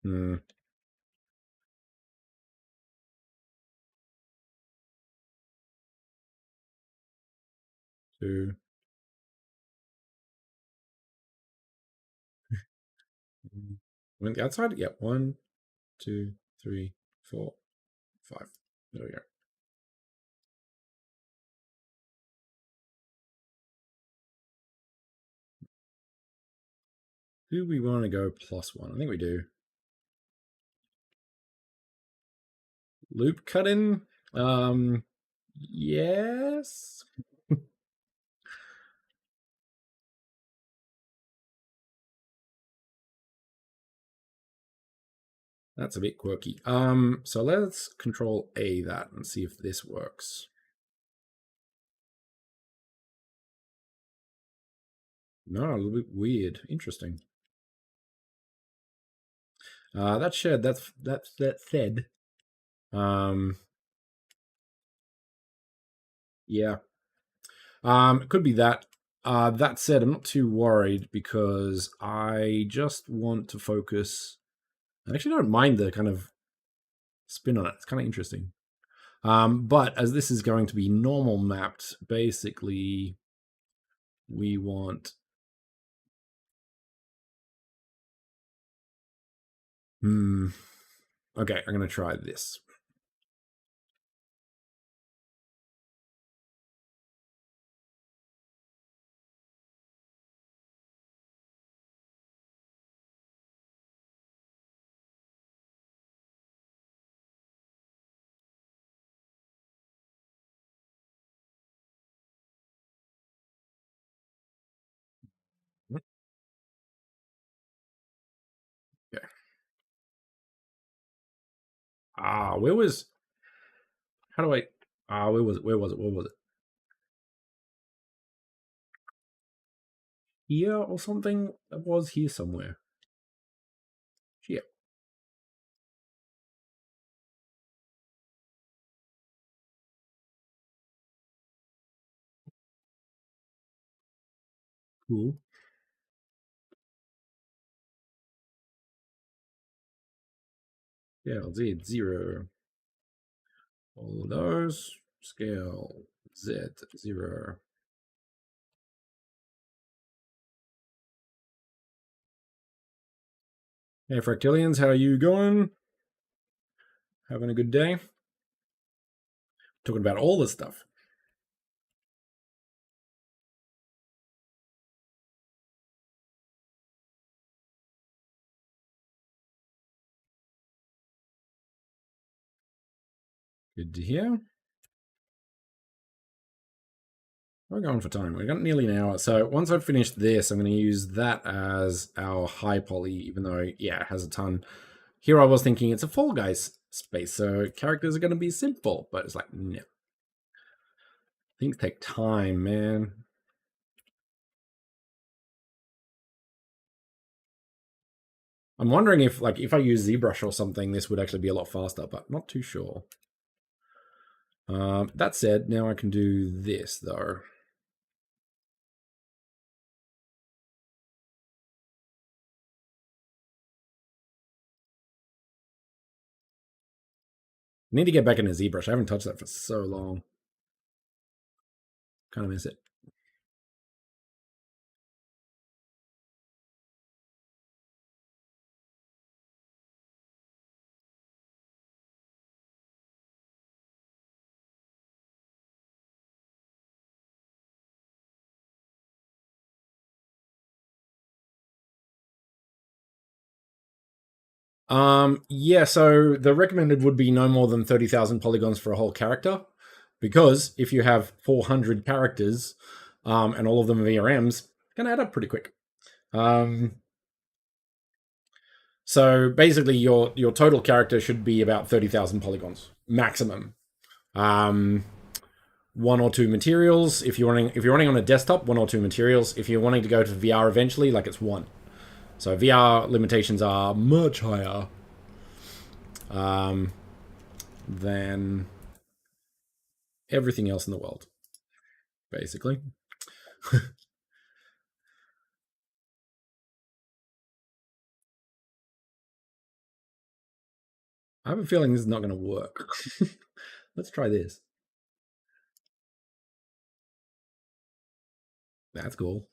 Hmm. 2. Went the outside? Yeah. 1, 2, 3, 4, 5. There we go. Do we want to go +1? I think we do. Loop cut in? Yes. That's a bit quirky. So let's Control A that and see if this works. No, a little bit weird. Interesting. That shed, that said. Yeah. It could be that. That said, I'm not too worried because I just want to focus. I actually don't mind the kind of spin on it. It's kind of interesting. But as this is going to be normal mapped, basically we want okay, I'm gonna try this. Where was? How do I? Where was it? Where was it? Where was it? Here or something? It was here somewhere. Here. Cool. Yeah, Z 0. All of those. Scale Z 0. Hey, Fractilians, how are you going? Having a good day? Talking about all this stuff. Good to hear. We're going for time. We've got nearly an hour. So once I've finished this, I'm going to use that as our high poly, even though, yeah, it has a ton. Here I was thinking it's a Fall Guys space, so characters are going to be simple, but it's like, no. Things take time, man. I'm wondering if, like, if I use ZBrush or something, this would actually be a lot faster, but not too sure. That said, now I can do this, though. Need to get back into ZBrush. I haven't touched that for so long. Kind of miss it. Yeah, so the recommended would be no more than 30,000 polygons for a whole character, because if you have 400 characters, and all of them are VRMs, it's gonna add up pretty quick. So basically, your total character should be about 30,000 polygons maximum. One or two materials. If you're running on a desktop, one or two materials. If you're wanting to go to VR eventually, like it's one. So VR limitations are much higher than everything else in the world, basically. I have a feeling this is not going to work. Let's try this. That's cool.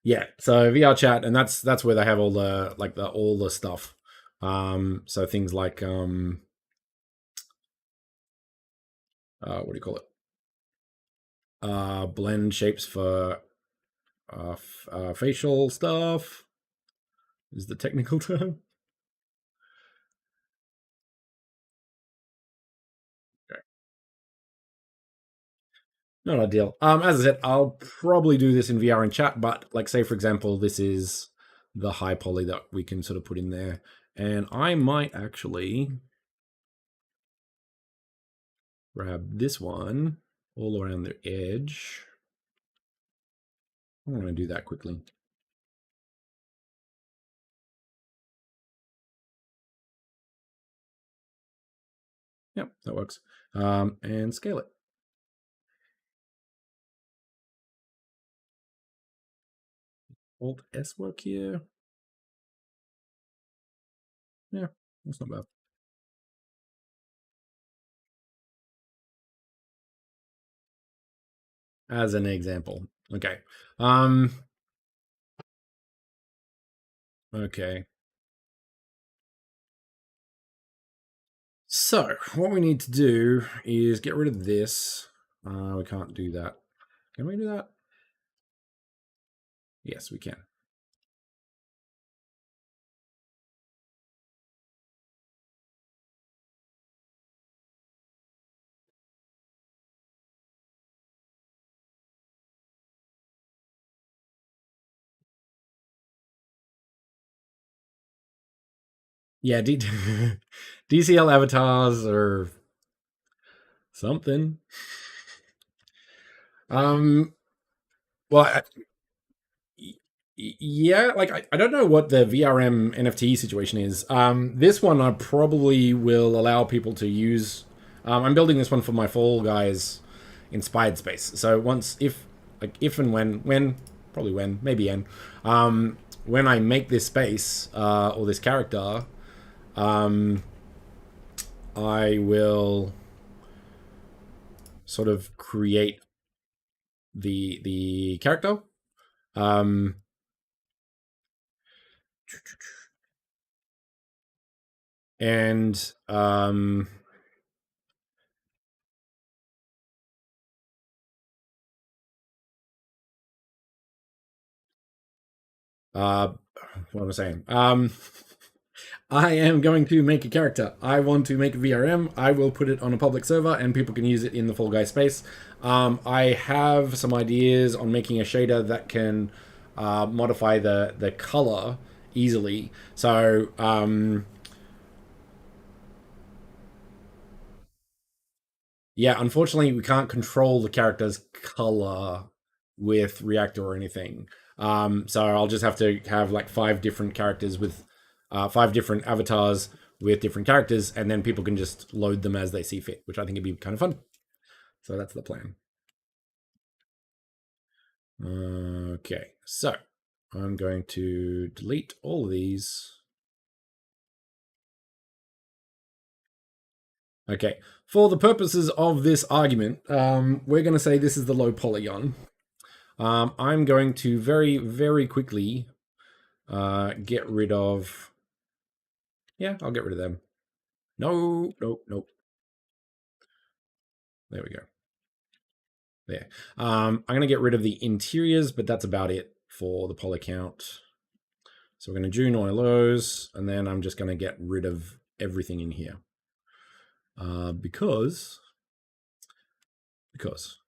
Yeah, so VR chat, and that's where they have all the stuff. So things like what do you call it? Blend shapes for facial stuff is the technical term. Okay. Not ideal. As I said, I'll probably do this in VR and chat, but like, say for example, this is the high poly that we can sort of put in there, and I might actually grab this one all around the edge. I'm going to do that quickly. Yep, that works. And scale it. Alt S work here. Yeah, that's not bad. As an example. Okay. Okay. So what we need to do is get rid of this. We can't do that. Can we do that? Yes, we can. Yeah, DCL avatars or something. Well, yeah, like I don't know what the VRM NFT situation is. This one I probably will allow people to use. I'm building this one for my Fall Guys inspired space. So once, if and when, probably when, maybe when I make this space or this character, I will sort of create the character. Um, and what am I saying? I am going to make a character. I want to make a VRM. I will put it on a public server and people can use it in the Fall Guy space. I have some ideas on making a shader that can modify the color easily. So yeah, unfortunately, we can't control the character's color with Reactor or anything. So I'll just have to have like 5 different characters with 5 different avatars with different characters, and then people can just load them as they see fit, which I think would be kind of fun. So that's the plan. Okay, so I'm going to delete all of these. Okay, for the purposes of this argument, we're going to say this is the low polygon. I'm going to very, very quickly get rid of... Yeah, I'll get rid of them. No, nope, nope. There we go. There. I'm going to get rid of the interiors, but that's about it for the poly count. So we're going to do all those, and then I'm just going to get rid of everything in here. Because... Is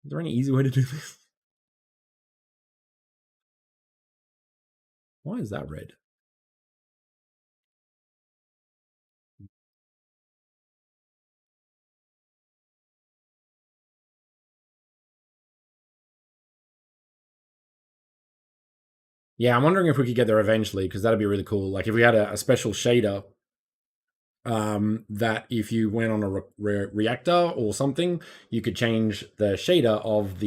there any easy way to do this? Why is that red? Yeah, I'm wondering if we could get there eventually, because that'd be really cool. Like if we had a special shader that if you went on a reactor or something, you could change the shader of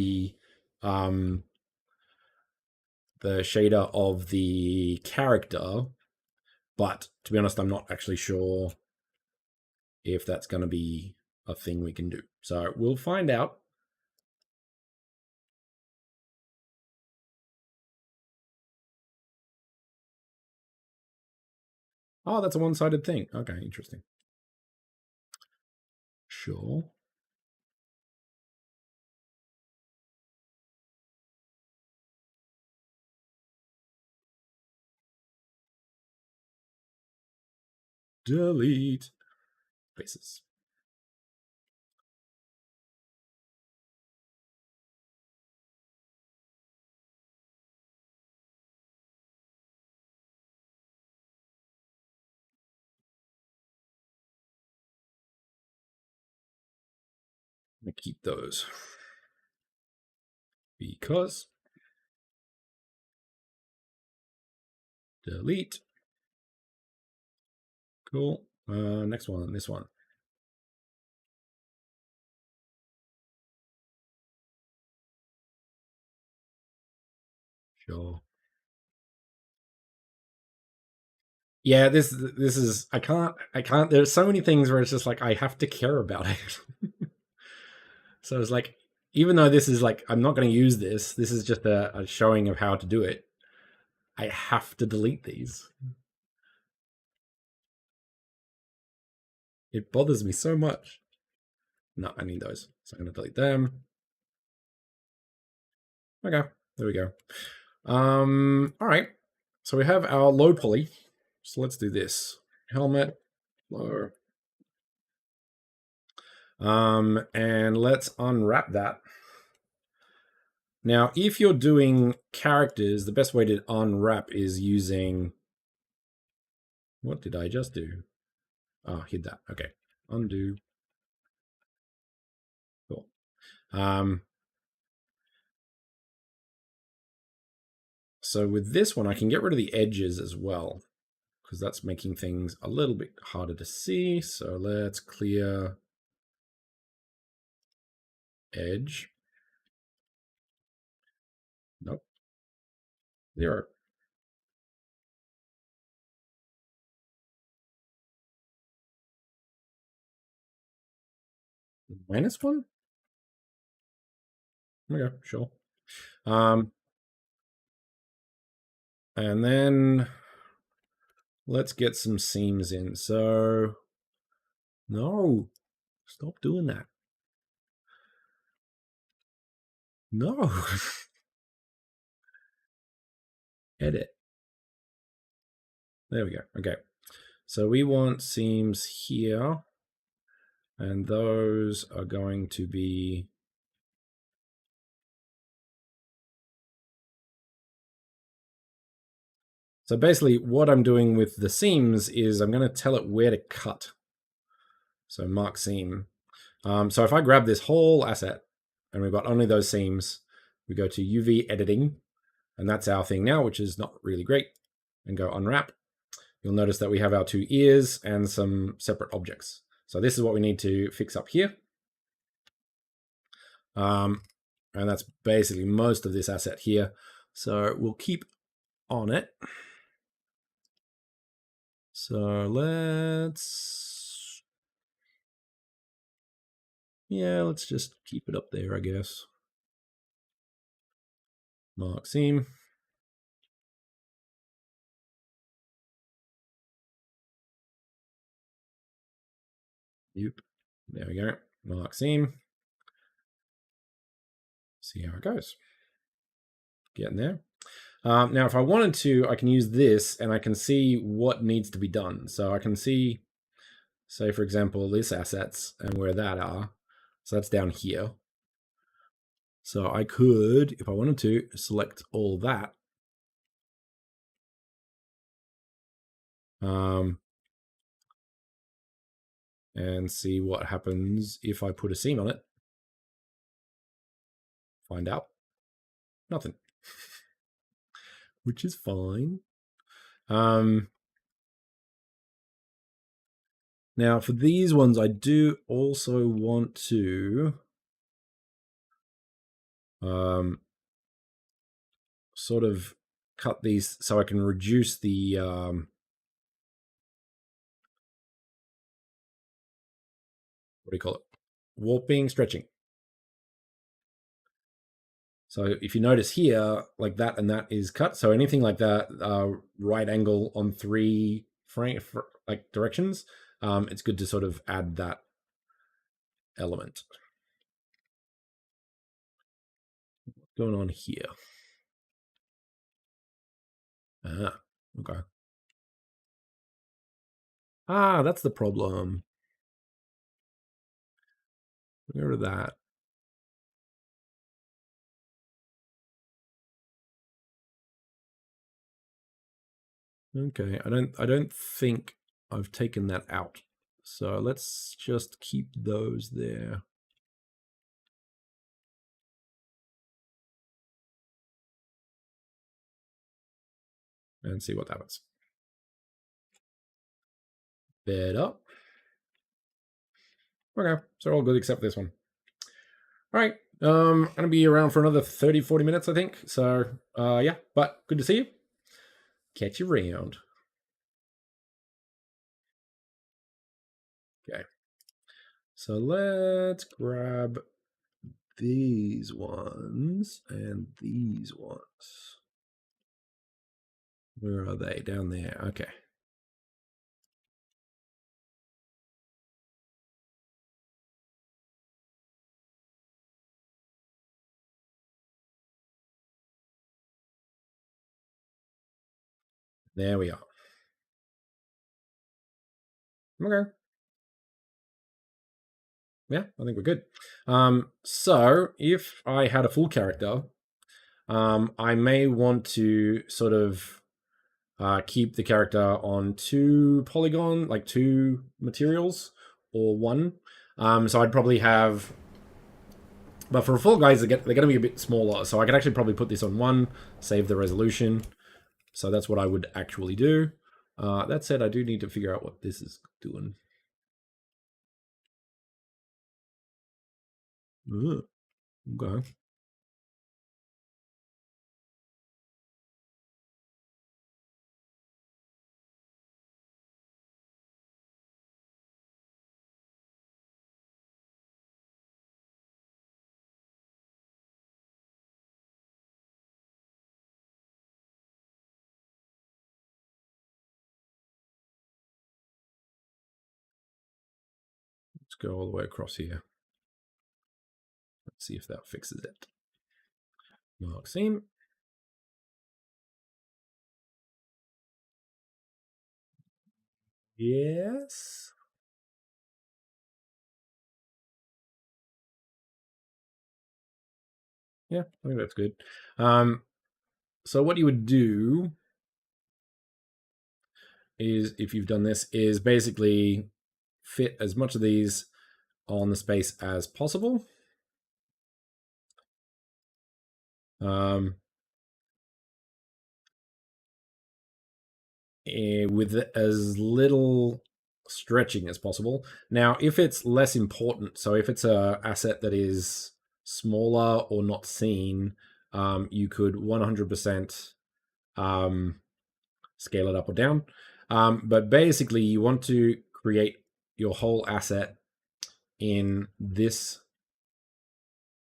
the character. But to be honest, I'm not actually sure if that's going to be a thing we can do. So we'll find out. Oh, that's a one-sided thing. Okay, interesting. Sure. Delete faces. I'm going to keep those because delete. Cool. Next one, this one. Sure. Yeah, this is I can't. There's so many things where it's just like I have to care about it. So it's like, even though this is like I'm not going to use this. This is just a showing of how to do it. I have to delete these. It bothers me so much. No, I need those, so I'm going to delete them. Okay, there we go. All right. So we have our load poly. So let's do this. Helmet, low. And let's unwrap that. Now, if you're doing characters, the best way to unwrap is using... What did I just do? Oh, hid that. Okay. Undo. Cool. So with this one, I can get rid of the edges as well, because that's making things a little bit harder to see. So let's clear edge. Nope. 0. -1? Okay, sure. And then let's get some seams in. So, no, stop doing that. No. Edit. There we go. Okay. So we want seams here, and those are going to be... So basically what I'm doing with the seams is I'm going to tell it where to cut. So mark seam. So if I grab this whole asset and we've got only those seams, we go to UV editing, and that's our thing now, which is not really great, and go unwrap. You'll notice that we have our 2 ears and some separate objects. So this is what we need to fix up here. And that's basically most of this asset here. So we'll keep on it. So let's just keep it up there, I guess. Mark seam. Yep. There we go. Mark seam. See how it goes. Getting there. Now, if I wanted to, I can use this and I can see what needs to be done. So I can see, say, for example, this assets and where that are. So that's down here. So I could, if I wanted to, select all that. And see what happens if I put a seam on it. Find out. Nothing. Which is fine. Now, for these ones, I do also want to sort of cut these so I can reduce the what do you call it? Warping, stretching. So if you notice here, like that and that is cut. So anything like that, right angle on 3 like directions, it's good to sort of add that element. What's going on here? Ah, okay. Ah, that's the problem. Get rid of that. Okay, I don't think I've taken that out. So let's just keep those there. And see what happens. Better. Okay, so all good except this one. All right, I'm gonna be around for another 30-40 minutes, I think. So yeah, but good to see you. Catch you around. Okay, so let's grab these ones and these ones. Where are they? Down there. Okay. There we are. Okay. Yeah, I think we're good. So if I had a full character, I may want to sort of keep the character on 2 polygon, like 2 materials, or 1. So I'd probably have, but for Fall Guys, they're going to be a bit smaller, so I could actually probably put this on 1, save the resolution. So that's what I would actually do. That said, I do need to figure out what this is doing. Ugh, okay. Let's go all the way across here. Let's see if that fixes it. Mark seam. Yes. Yeah, I think that's good. So what you would do is, if you've done this, is basically fit as much of these on the space as possible. With as little stretching as possible. Now, if it's less important, so if it's a asset that is smaller or not seen, you could 100% scale it up or down. But basically, you want to create your whole asset in this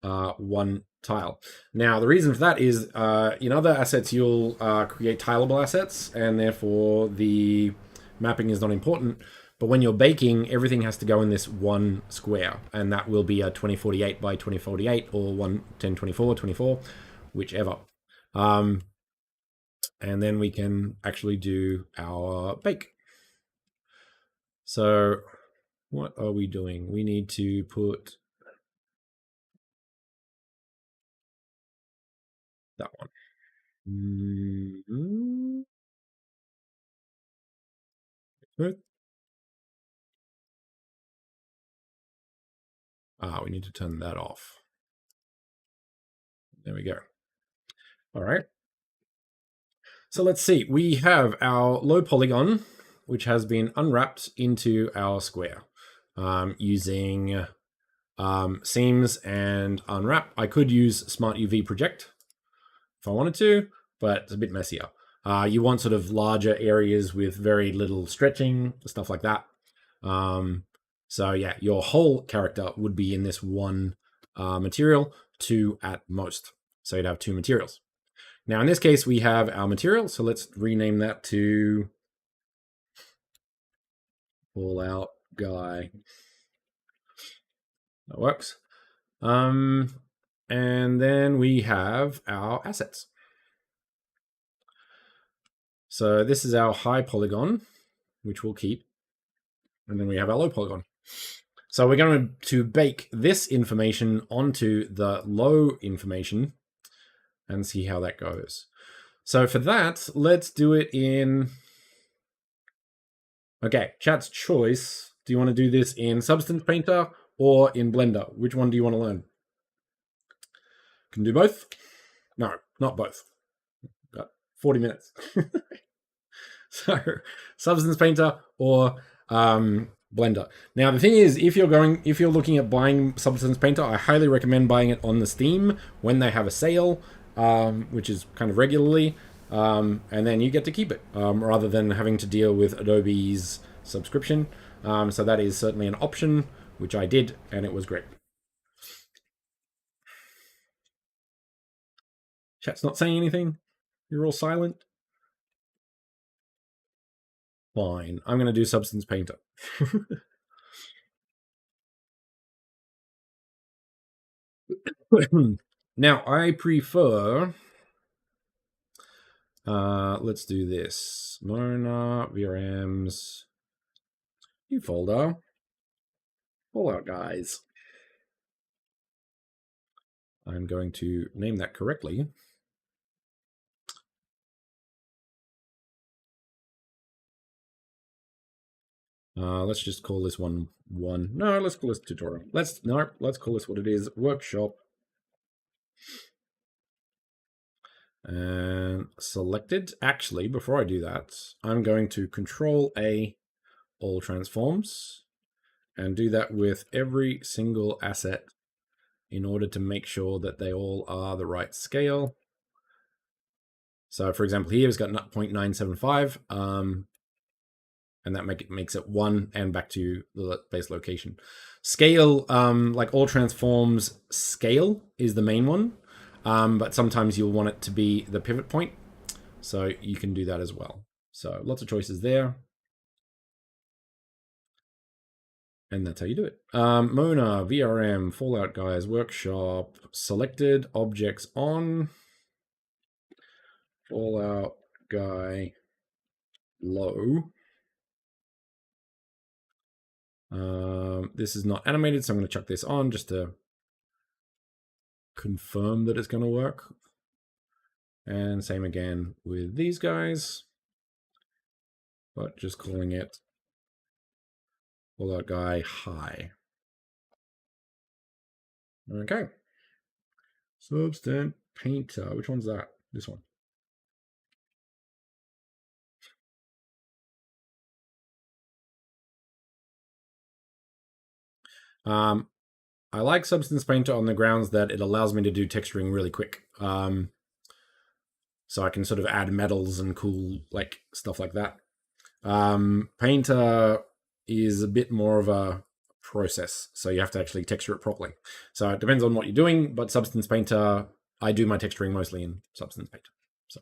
one tile. Now, the reason for that is in other assets, you'll create tileable assets, and therefore the mapping is not important. But when you're baking, everything has to go in this one square, and that will be a 2048 by 2048 or 1024, 24, whichever. And then we can actually do our bake. So what are we doing? We need to put that one. We need to turn that off. There we go. All right. So let's see. We have our low polygon, which has been unwrapped into our square using seams and unwrap. I could use Smart UV Project if I wanted to, but it's a bit messier. You want sort of larger areas with very little stretching, stuff like that. So yeah, your whole character would be in this one material, 2 at most. So you'd have 2 materials. Now in this case, we have our material. So let's rename that to All Out Guy. That works. And then we have our assets. So this is our high polygon, which we'll keep. And then we have our low polygon. So we're going to bake this information onto the low information and see how that goes. So for that, let's do it in... Okay, chat's choice. Do you want to do this in Substance Painter or in Blender? Which one do you want to learn? Can do both? No, not both. Got 40 minutes. So Substance Painter or Blender. Now the thing is, if you're looking at buying Substance Painter, I highly recommend buying it on the Steam when they have a sale, which is kind of regularly, and then you get to keep it rather than having to deal with Adobe's subscription. So that is certainly an option, which I did, and it was great. Chat's not saying anything. You're all silent. Fine. I'm going to do Substance Painter. Now, I prefer... let's do this. Mona, VRMs, new folder. All out, guys. I'm going to name that correctly. Let's just call this one. No, let's call this tutorial. Let's call this what it is, workshop. And selected. Actually, before I do that, I'm going to Control A all transforms and do that with every single asset in order to make sure that they all are the right scale. So for example, here it's got 0.975, and that makes it 1 and back to the base location. Scale, like all transforms, scale is the main one, but sometimes you'll want it to be the pivot point, so you can do that as well. So lots of choices there. And that's how you do it. Mona, VRM, Fallout Guys, Workshop, selected, objects on, Fallout Guy, low. This is not animated, so I'm going to chuck this on just to confirm that it's going to work. And same again with these guys, but just calling it Fallout Guy high. Okay. Substance Painter. Which one's that? This one. I like Substance Painter on the grounds that it allows me to do texturing really quick. So I can sort of add metals and cool like stuff like that. Painter is a bit more of a process, so you have to actually texture it properly. So it depends on what you're doing, but Substance Painter, I do my texturing mostly in Substance Painter. So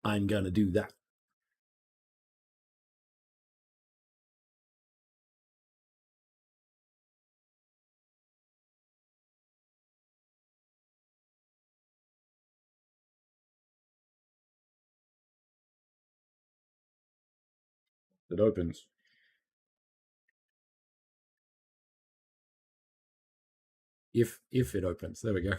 I'm gonna do that. It opens. If it opens, there we go.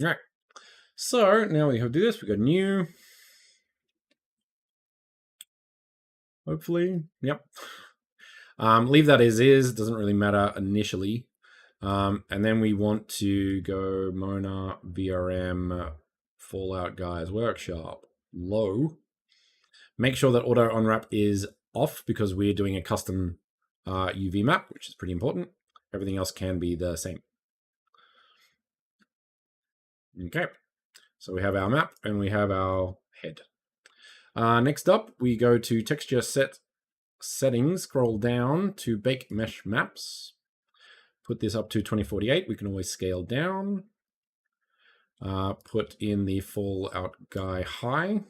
All right. So now we have to do this. We got new. Hopefully, yep. Leave that as is. Doesn't really matter initially. And then we want to go Mona VRM Fallout Guys Workshop low. Make sure that auto unwrap is off because we're doing a custom UV map, which is pretty important. Everything else can be the same. Okay, so we have our map and we have our head. Next up, we go to texture settings, scroll down to bake mesh maps. Put this up to 2048. We can always scale down. Put in the Fallout Guy high.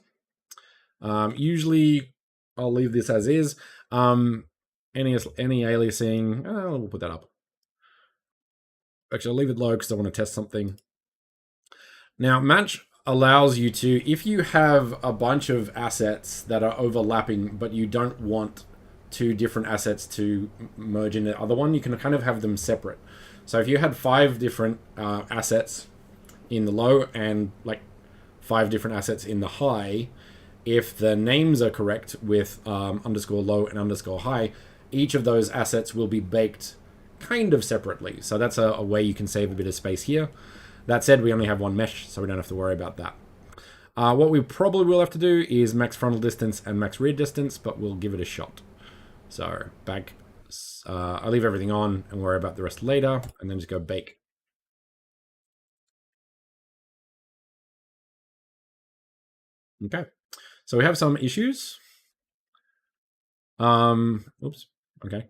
Usually, I'll leave this as is. Any aliasing, we'll put that up. Actually, I'll leave it low because I want to test something. Now, match allows you to, if you have a bunch of assets that are overlapping, but you don't want two different assets to merge in the other one, you can kind of have them separate. So if you had 5 different assets in the low and like 5 different assets in the high, if the names are correct with underscore low and underscore high, each of those assets will be baked kind of separately. So that's a way you can save a bit of space here. That said, we only have one mesh, so we don't have to worry about that. What we probably will have to do is max frontal distance and max rear distance, but we'll give it a shot. So back, I'll leave everything on and worry about the rest later, and then just go bake. Okay, so we have some issues. Oops, okay.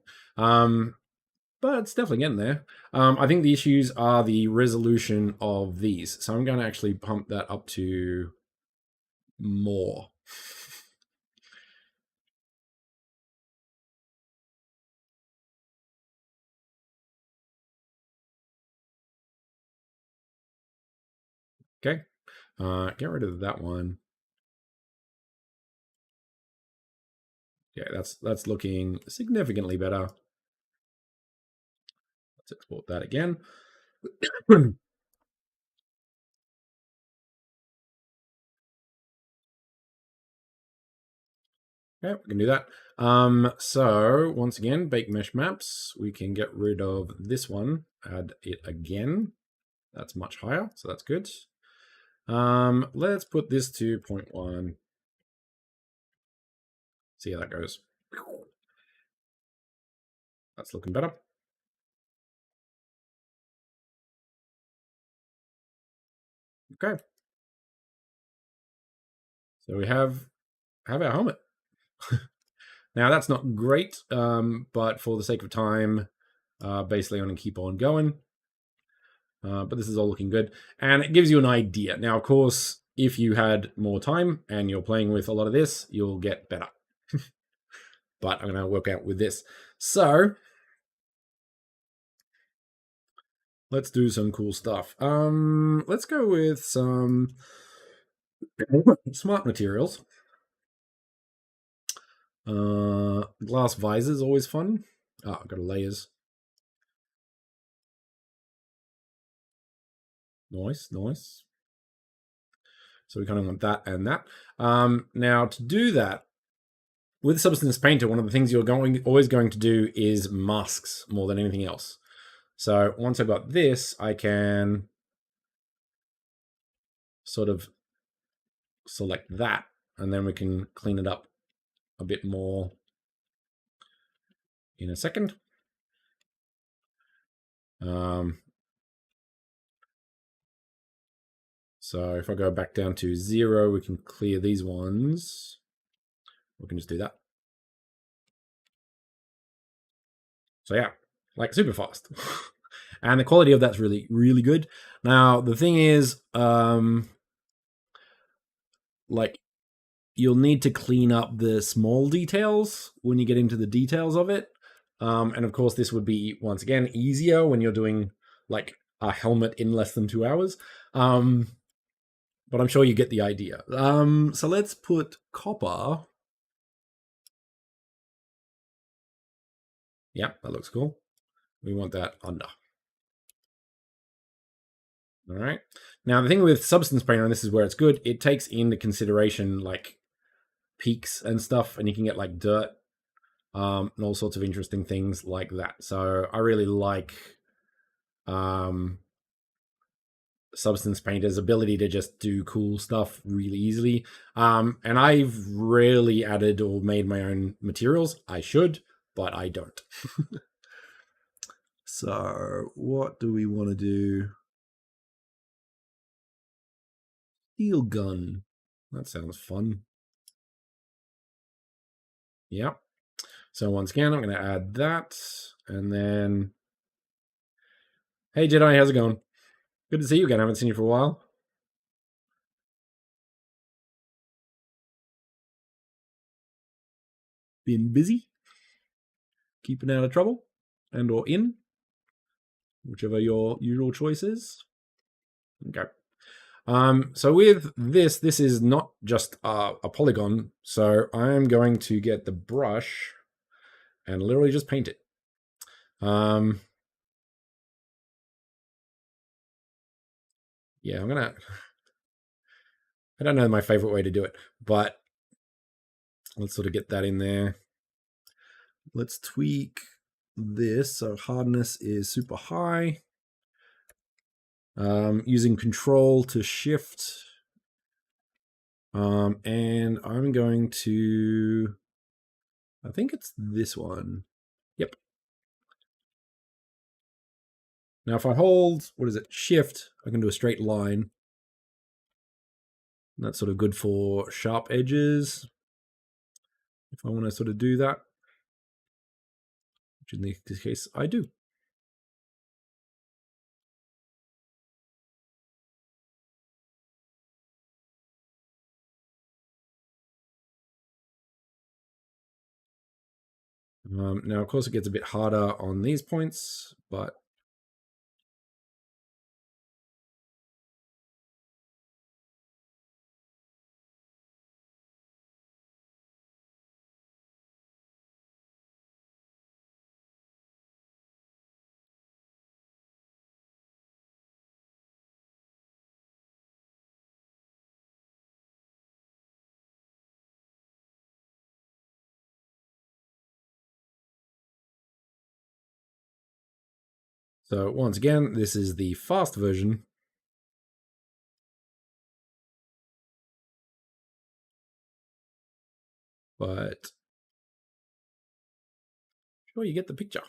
But it's definitely getting there. I think the issues are the resolution of these. So I'm going to actually pump that up to more. Okay, get rid of that one. Yeah, that's looking significantly better. Let's export that again. Okay, we can do that. So once again, bake mesh maps. We can get rid of this one, add it again. That's much higher, so that's good. Let's put this to 0.1. See how that goes. That's looking better. Okay. So we have our helmet. Now that's not great, but for the sake of time, basically I'm going to keep on going. But this is all looking good, and it gives you an idea. Now, of course, if you had more time and you're playing with a lot of this, you'll get better. But I'm going to work out with this. So let's do some cool stuff. Let's go with some smart materials. Glass visors always fun. Oh, I've got layers. Nice. So we kind of want that and that. Now to do that, with Substance Painter, one of the things you're always going to do is masks more than anything else. So once I've got this, I can sort of select that, and then we can clean it up a bit more in a second. So if I go back down to 0, we can clear these ones. We can just do that. So yeah, like super fast. And the quality of that's really, really good. Now, the thing is, like, you'll need to clean up the small details when you get into the details of it. And of course, this would be, once again, easier when you're doing like a helmet in less than 2 hours. But I'm sure you get the idea. So let's put copper. Yeah, that looks cool. We want that under. All right. Now, the thing with Substance Painter, and this is where it's good, it takes into consideration like peaks and stuff, and you can get like dirt and all sorts of interesting things like that. So I really like Substance Painter's ability to just do cool stuff really easily. And I've rarely added or made my own materials. I should, but I don't. So what do we want to do? Steel gun. That sounds fun. Yep. So once again, I'm going to add that. And then, hey Jedi, how's it going? Good to see you again. I haven't seen you for a while. Been busy? Keeping out of trouble? And or in? Whichever your usual choice is. Okay. So with this is not just a polygon. So I'm going to get the brush and literally just paint it. Yeah, I don't know my favorite way to do it, but let's sort of get that in there. Let's tweak this. So hardness is super high. Using control to shift. And I'm going to, I think it's this one. Yep. Now if I hold, what is it, shift, I can do a straight line. And that's sort of good for sharp edges. If I want to sort of do that, which in this case I do. Now, of course, it gets a bit harder on these points, but So once again, this is the fast version. But sure, you get the picture.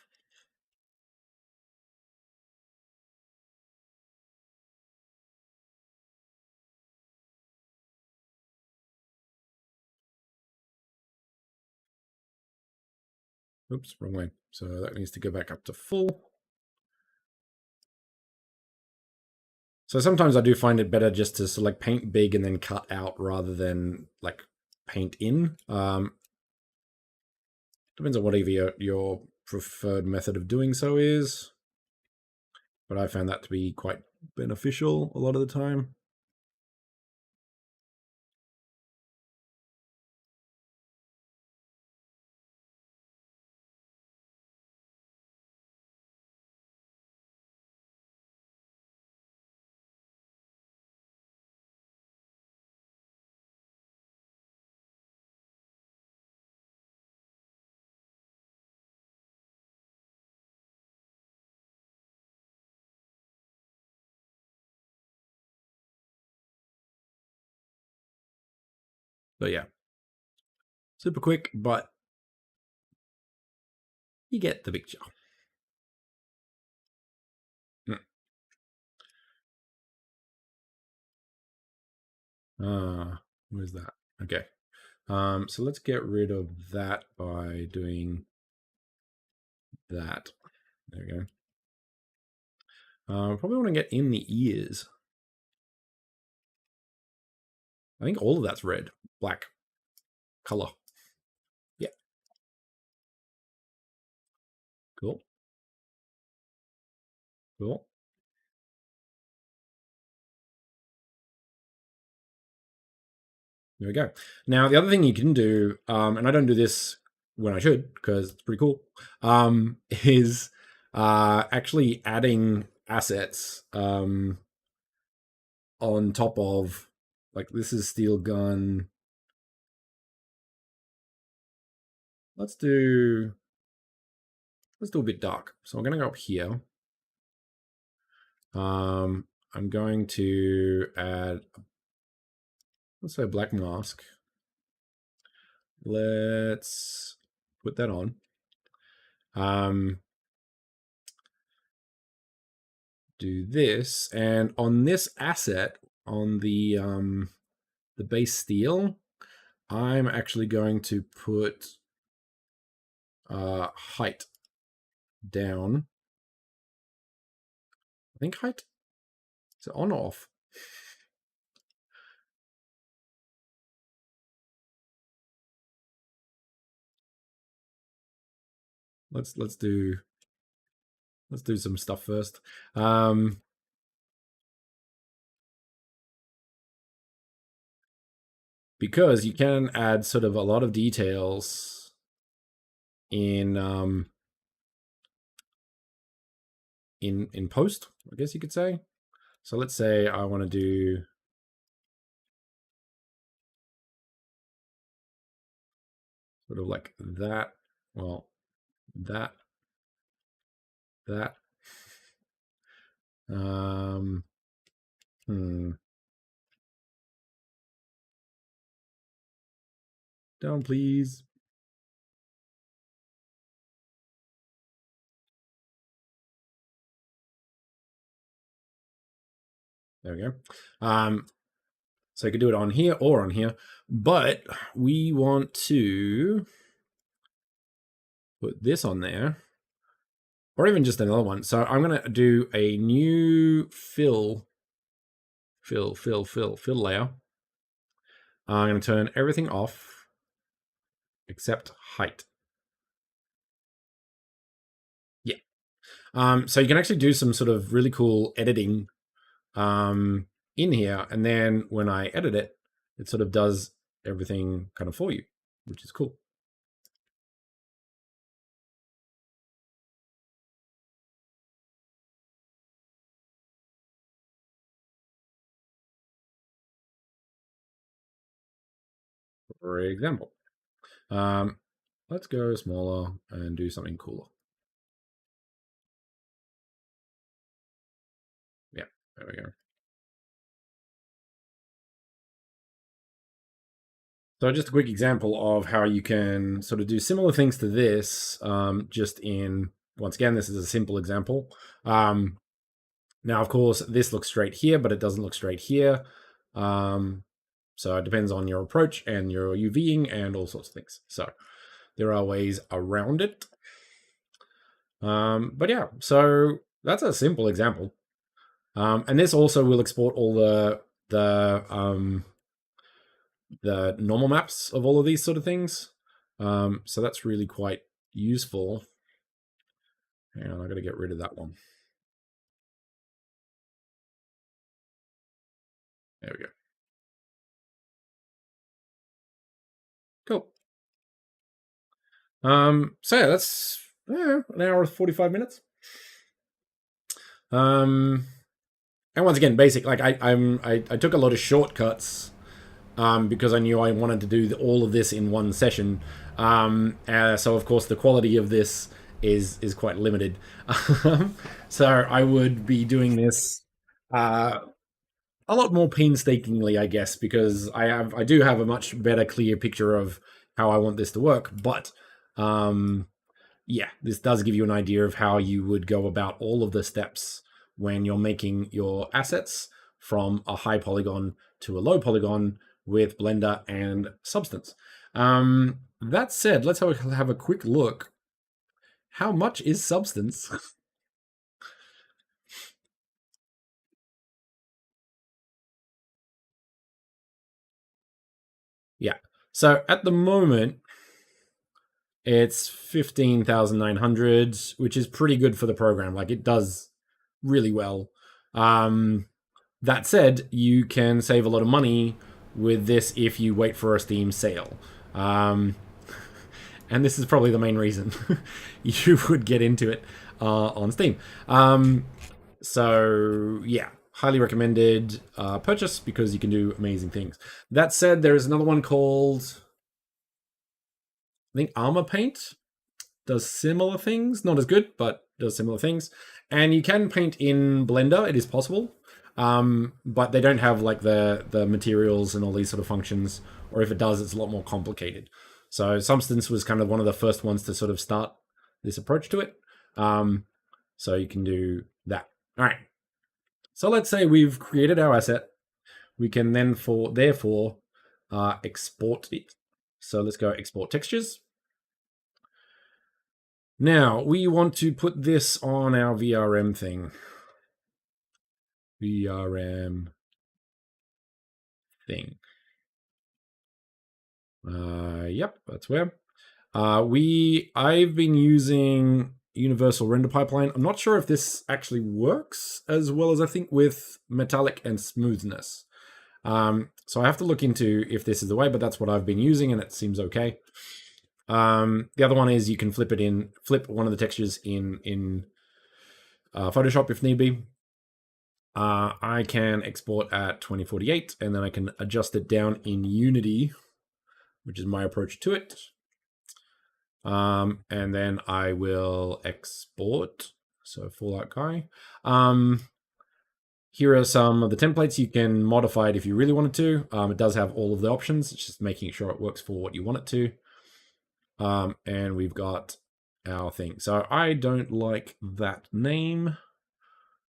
Oops, wrong way. So that needs to go back up to full. So sometimes I do find it better just to select paint big and then cut out rather than like paint in. Depends on whatever your preferred method of doing so is. But I found that to be quite beneficial a lot of the time. But yeah, super quick, but you get the picture. Where's that? Okay. So let's get rid of that by doing that. There we go. Probably want to get in the ears. I think all of that's red, black color. Yeah. Cool. Cool. There we go. Now, the other thing you can do, and I don't do this when I should because it's pretty cool, is actually adding assets on top of, like, this is steel gun. Let's do a bit dark. So I'm going to go up here. I'm going to add, let's say, a black mask. Let's put that on. Do this, and on this asset, on the base steel, I'm actually going to put height down. I think height. Is it on or off? Let's do some stuff first. Because you can add sort of a lot of details in in post, I guess you could say. So let's say I want to do sort of like that. Well, that. Down, please. There we go. So you could do it on here or on here, but we want to put this on there, or even just another one. So I'm going to do a new fill layer. I'm going to turn everything off except height. Yeah. So you can actually do some sort of really cool editing in here, and then when I edit it, it sort of does everything kind of for you, which is cool. For example, let's go smaller and do something cooler. There we go. So just a quick example of how you can sort of do similar things to this, just in, once again, this is a simple example. Now, of course, this looks straight here, but it doesn't look straight here. So it depends on your approach and your UVing and all sorts of things. So there are ways around it. But yeah, so that's a simple example. And this also will export all the normal maps of all of these sort of things. So that's really quite useful. Hang on, I got to get rid of that one. There we go. Cool. So yeah, that's an hour and 45 minutes. And once again, basic. Like I took a lot of shortcuts because I knew I wanted to do all of this in one session. So of course the quality of this is quite limited. So I would be doing this a lot more painstakingly, I guess, because I do have a much better, clear picture of how I want this to work. But yeah, this does give you an idea of how you would go about all of the steps when you're making your assets from a high polygon to a low polygon with Blender and Substance. That said, let's have a quick look. How much is Substance? Yeah. So at the moment, it's 15,900, which is pretty good for the program. Like it does really well. That said, you can save a lot of money with this if you wait for a Steam sale. And this is probably the main reason you would get into it on Steam. So yeah, highly recommended purchase because you can do amazing things. That said, there is another one called, I think, Armor Paint. Does similar things, not as good, but does similar things. And you can paint in Blender, it is possible. But they don't have like the materials and all these sort of functions, or if it does, it's a lot more complicated. So Substance was kind of one of the first ones to sort of start this approach to it. So you can do that. All right. So let's say we've created our asset. We can then therefore export it. So let's go export textures. Now we want to put this on our VRM thing. VRM thing. Yep, that's where. I've been using Universal Render Pipeline. I'm not sure if this actually works as well as I think with metallic and smoothness. So I have to look into if this is the way, but that's what I've been using and it seems okay. The other one is you can flip one of the textures in Photoshop if need be. I can export at 2048 and then I can adjust it down in Unity, which is my approach to it. And then I will export. So Fallout Guy. Here are some of the templates. You can modify it if you really wanted to. It does have all of the options. It's just making sure it works for what you want it to. And we've got our thing. So I don't like that name.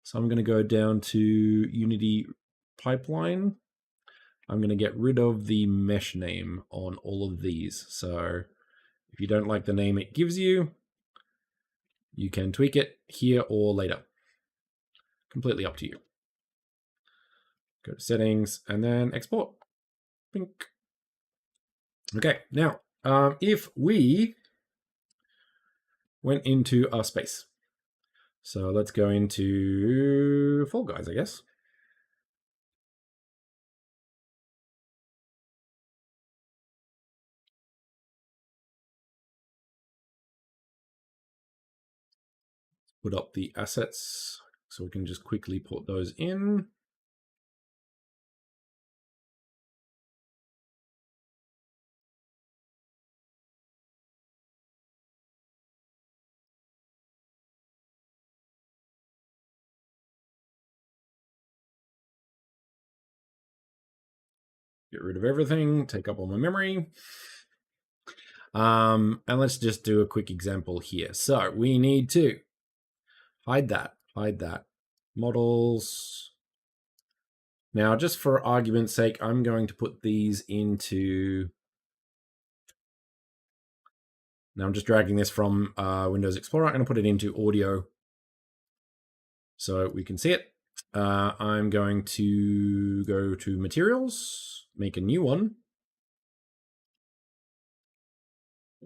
So I'm going to go down to Unity Pipeline. I'm going to get rid of the mesh name on all of these. So if you don't like the name it gives you, you can tweak it here or later. Completely up to you. Go to settings and then export. Pink. Okay, now if we went into our space. So let's go into Fall Guys, I guess. Put up the assets so we can just quickly put those in. Get rid of everything, take up all my memory. And let's just do a quick example here. So we need to hide that. Models. Now, just for argument's sake, I'm going to put these into... Now I'm just dragging this from Windows Explorer. I'm going to put it into audio so we can see it. I'm going to go to materials, make a new one.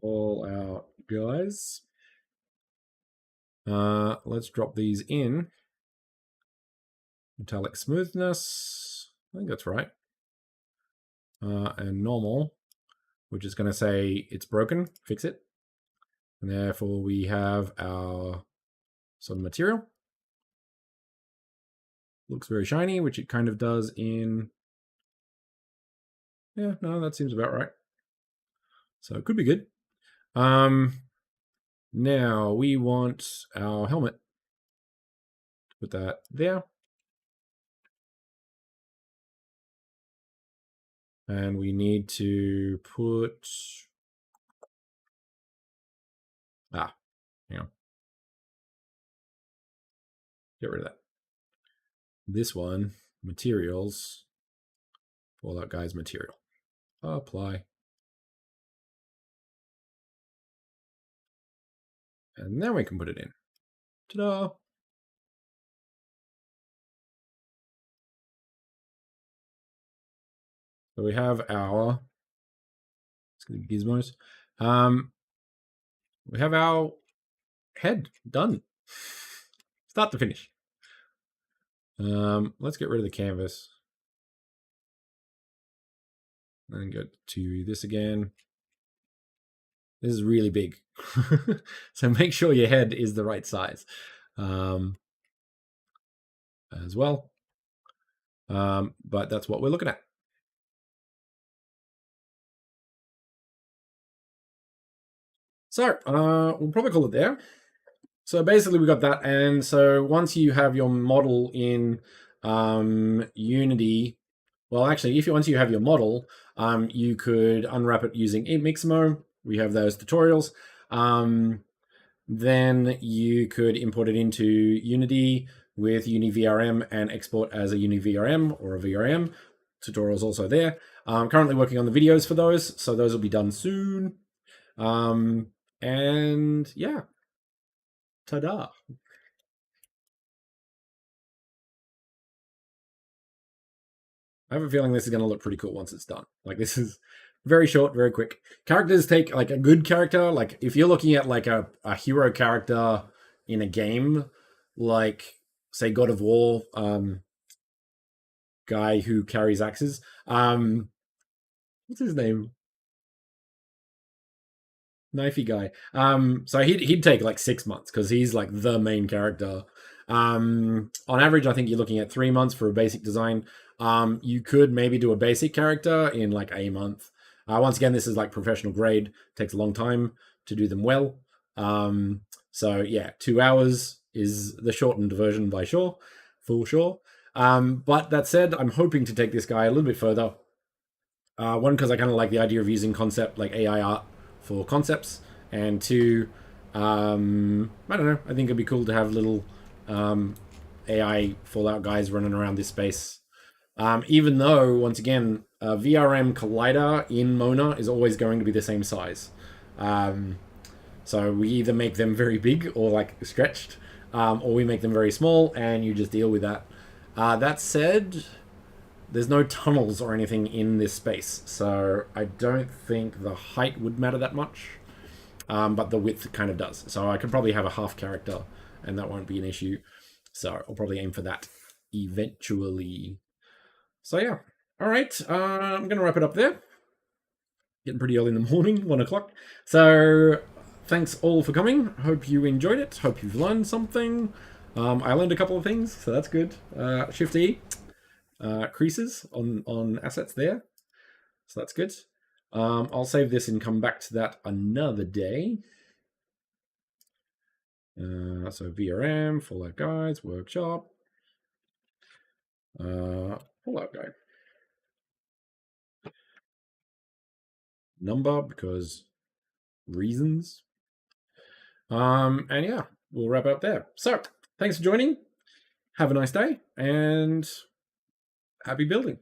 All our guys. Let's drop these in. Metallic smoothness. I think that's right. And normal, which is going to say it's broken, fix it. And therefore we have our some material. Looks very shiny, which it kind of does in... Yeah, no, that seems about right. So it could be good. Now we want our helmet. Put that there. And we need to put... hang on. Get rid of that. This one, materials, Fallout Guys material. Apply. And then we can put it in. Ta-da! So we have our... It's going to be gizmos. We have our head done. Start to finish. Let's get rid of the canvas. And go to this again. This is really big. So make sure your head is the right size as well. But that's what we're looking at. So we'll probably call it there. So basically we got that. And so once you have your model in Unity, well, actually, once you have your model, you could unwrap it using Mixamo. We have those tutorials. Then you could import it into Unity with UniVRM and export as a UniVRM or a VRM. Tutorials also there. I'm currently working on the videos for those, so those will be done soon. And yeah, ta-da. I have a feeling this is going to look pretty cool once it's done. Like, this is very short, very quick. Characters take, like, a good character. Like, if you're looking at, like, a hero character in a game, like, say, God of War, guy who carries axes. What's his name? Knifey guy. So he'd take, like, 6 months, because he's, like, the main character. On average, I think you're looking at 3 months for a basic design. You could maybe do a basic character in like a month. Once again, this is like professional grade. Takes a long time to do them well. So yeah, 2 hours is the shortened version by sure, for sure. But that said, I'm hoping to take this guy a little bit further. One, because I kind of like the idea of using concept like AI art for concepts, and two, I don't know, I think it'd be cool to have little AI Fallout guys running around this space. Even though, once again, VRM collider in Mona is always going to be the same size. So we either make them very big or like stretched, or we make them very small and you just deal with that. That said, there's no tunnels or anything in this space, so I don't think the height would matter that much, but the width kind of does. So I could probably have a half character and that won't be an issue. So I'll probably aim for that eventually. So yeah, all right, I'm going to wrap it up there. Getting pretty early in the morning, 1 o'clock. So thanks all for coming. Hope you enjoyed it. Hope you've learned something. I learned a couple of things, so that's good. Shift E, creases on assets there. So that's good. I'll save this and come back to that another day. So VRM, Fallout Guides, Workshop, Fallout Guide. number because reasons. And yeah, we'll wrap up there. So thanks for joining. Have a nice day and happy building.